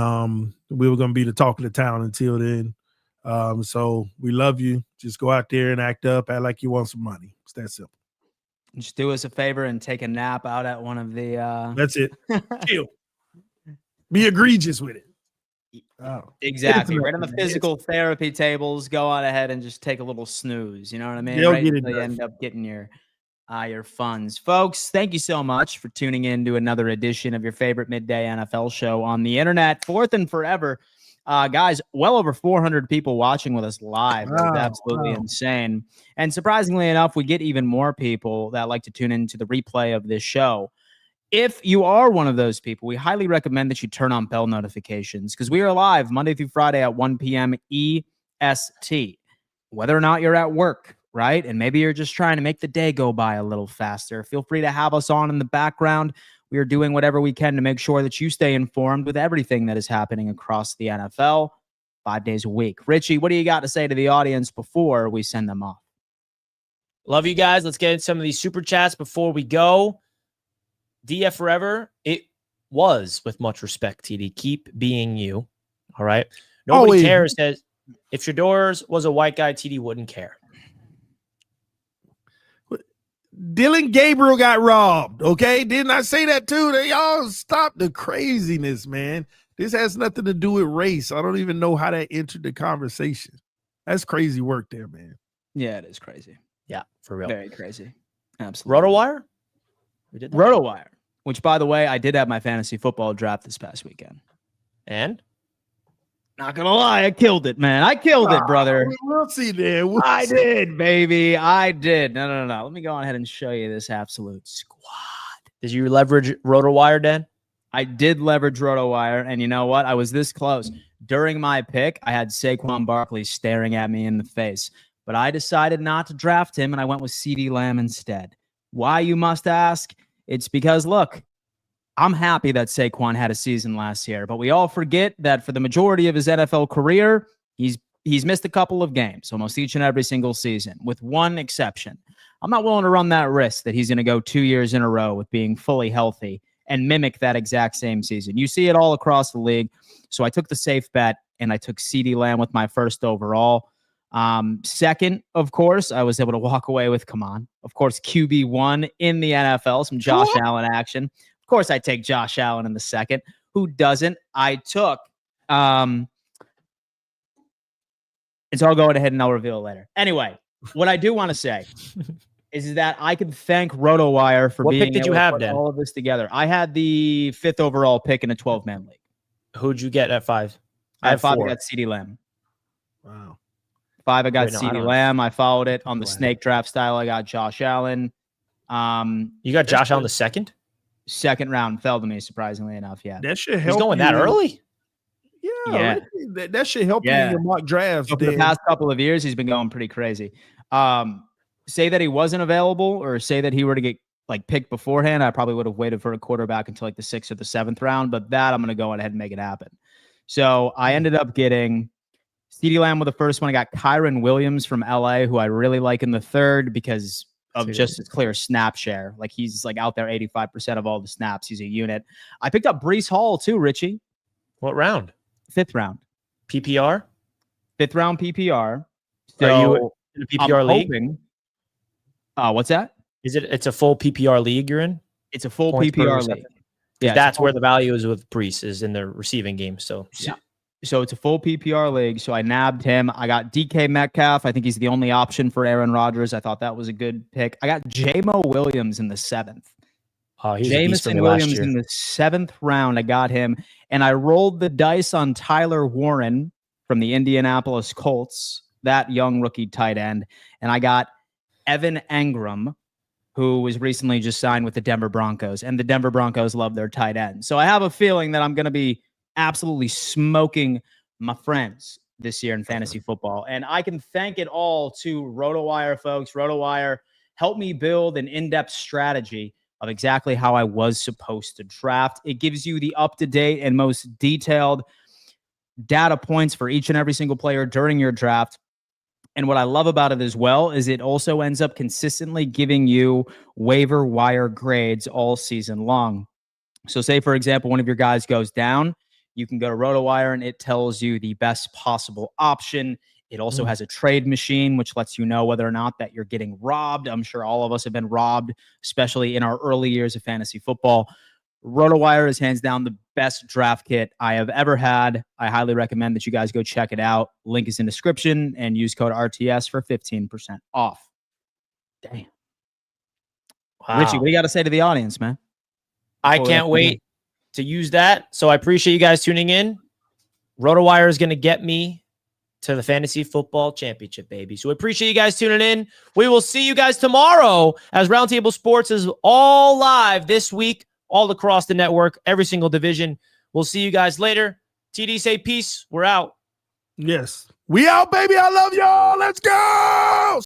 we were going to be the talk of the town until then. So we love you. Just go out there and act up, act like you want some money. It's that simple. Just do us a favor and take a nap out at one of the That's it. Chill. Be egregious with it. Oh. Exactly. Right on the physical therapy tables, go on ahead and just take a little snooze. You know what I mean? They'll Right get it until you done. end up getting your funds. Folks, thank you so much for tuning in to another edition of your favorite midday NFL show on the internet, fourth and forever. Guys, well over 400 people watching with us live. That was absolutely insane. And surprisingly enough, we get even more people that like to tune into the replay of this show. If you are one of those people, we highly recommend that you turn on bell notifications because we are live Monday through Friday at 1 p.m. EST. Whether or not you're at work, right? And maybe you're just trying to make the day go by a little faster. Feel free to have us on in the background. We are doing whatever we can to make sure that you stay informed with everything that is happening across the NFL 5 days a week. Richie, what do you got to say to the audience before we send them off? Love you guys. Let's get into some of these super chats before we go. DF Forever, it was with much respect, TD. Keep being you. All right. Nobody cares. Says if Shaduer was a white guy, TD wouldn't care. Dylan Gabriel got robbed. Okay. Didn't I say that too? They all stop the craziness, man. This has nothing to do with race. I don't even know how that entered the conversation. That's crazy work there, man. Yeah, it is crazy. Yeah, for real. Very crazy. Absolutely. RotoWire? We did that? RotoWire, which, by the way, I did have my fantasy football draft this past weekend. And? Not going to lie, I killed it, man. I killed it, brother. We'll see there. I did, baby. I did. No. Let me go on ahead and show you this absolute squad. Did you leverage RotoWire, Dan? I did leverage RotoWire, and you know what? I was this close. During my pick, I had Saquon Barkley staring at me in the face, but I decided not to draft him, and I went with CeeDee Lamb instead. Why, you must ask? It's because, look, I'm happy that Saquon had a season last year, but we all forget that for the majority of his NFL career, he's missed a couple of games, almost each and every single season, with one exception. I'm not willing to run that risk that he's going to go 2 years in a row with being fully healthy and mimic that exact same season. You see it all across the league. So I took the safe bet, and I took CeeDee Lamb with my first overall. Second, of course, I was able to walk away with, of course, QB1 in the NFL, some Josh Allen action. Of course, I take Josh Allen in the second. Who doesn't? I took, and so I'll go ahead and I'll reveal it later. Anyway, what I do want to say is that I can thank RotoWire for being able to put all of this together. I had the 5th overall pick in a 12-man league. Who'd you get at 5? I had 5. I got CeeDee Lamb. Wow. 5, I got CeeDee Lamb. I followed it on the snake draft style. I got Josh Allen. You got Josh Allen the second? Second round fell to me, surprisingly enough. Yeah. That should help. He's going that early? Yeah. That should help you in your mock drafts. So for the past couple of years, he's been going pretty crazy. Say that he wasn't available, or say that he were to get picked beforehand, I probably would have waited for a quarterback until the 6th or the 7th round, but that I'm going to go ahead and make it happen. So I ended up getting CeeDee Lamb with the first one. I got Kyron Williams from LA, who I really like in the 3rd because of just his clear snap share. He's out there 85% of all the snaps. He's a unit. I picked up Breece Hall too, Richie. What round? 5th round. PPR? 5th round PPR. So are you in a PPR league? What's that? It's a full PPR league you're in? It's a full PPR league. Yeah, that's where the value is with Breece, is in the receiving game. So yeah. So it's a full PPR league. So I nabbed him. I got DK Metcalf. I think he's the only option for Aaron Rodgers. I thought that was a good pick. I got Jamo Williams in the 7th. Jameson Williams in the 7th round. I got him. And I rolled the dice on Tyler Warren from the Indianapolis Colts, that young rookie tight end. And I got Evan Engram who was recently just signed with the Denver Broncos, and the Denver Broncos love their tight end. So I have a feeling that I'm going to be absolutely smoking my friends this year in fantasy football. And I can thank it all to RotoWire folks. RotoWire helped me build an in-depth strategy of exactly how I was supposed to draft. It gives you the up-to-date and most detailed data points for each and every single player during your draft. And what I love about it as well is it also ends up consistently giving you waiver wire grades all season long. So say, for example, one of your guys goes down, you can go to RotoWire and it tells you the best possible option. It also has a trade machine, which lets you know whether or not that you're getting robbed. I'm sure all of us have been robbed, especially in our early years of fantasy football. RotoWire is hands down the best draft kit I have ever had. I highly recommend that you guys go check it out. Link is in description and use code RTS for 15% off. Damn. Wow. Richie, what do you got to say to the audience, man? I can't wait to use that. So I appreciate you guys tuning in. RotoWire is going to get me to the fantasy football championship, baby. So we appreciate you guys tuning in. We will see you guys tomorrow as Roundtable Sports is all live this week, all across the network, every single division. We'll see you guys later. TD, say peace. We're out. Yes. We out, baby. I love y'all. Let's go.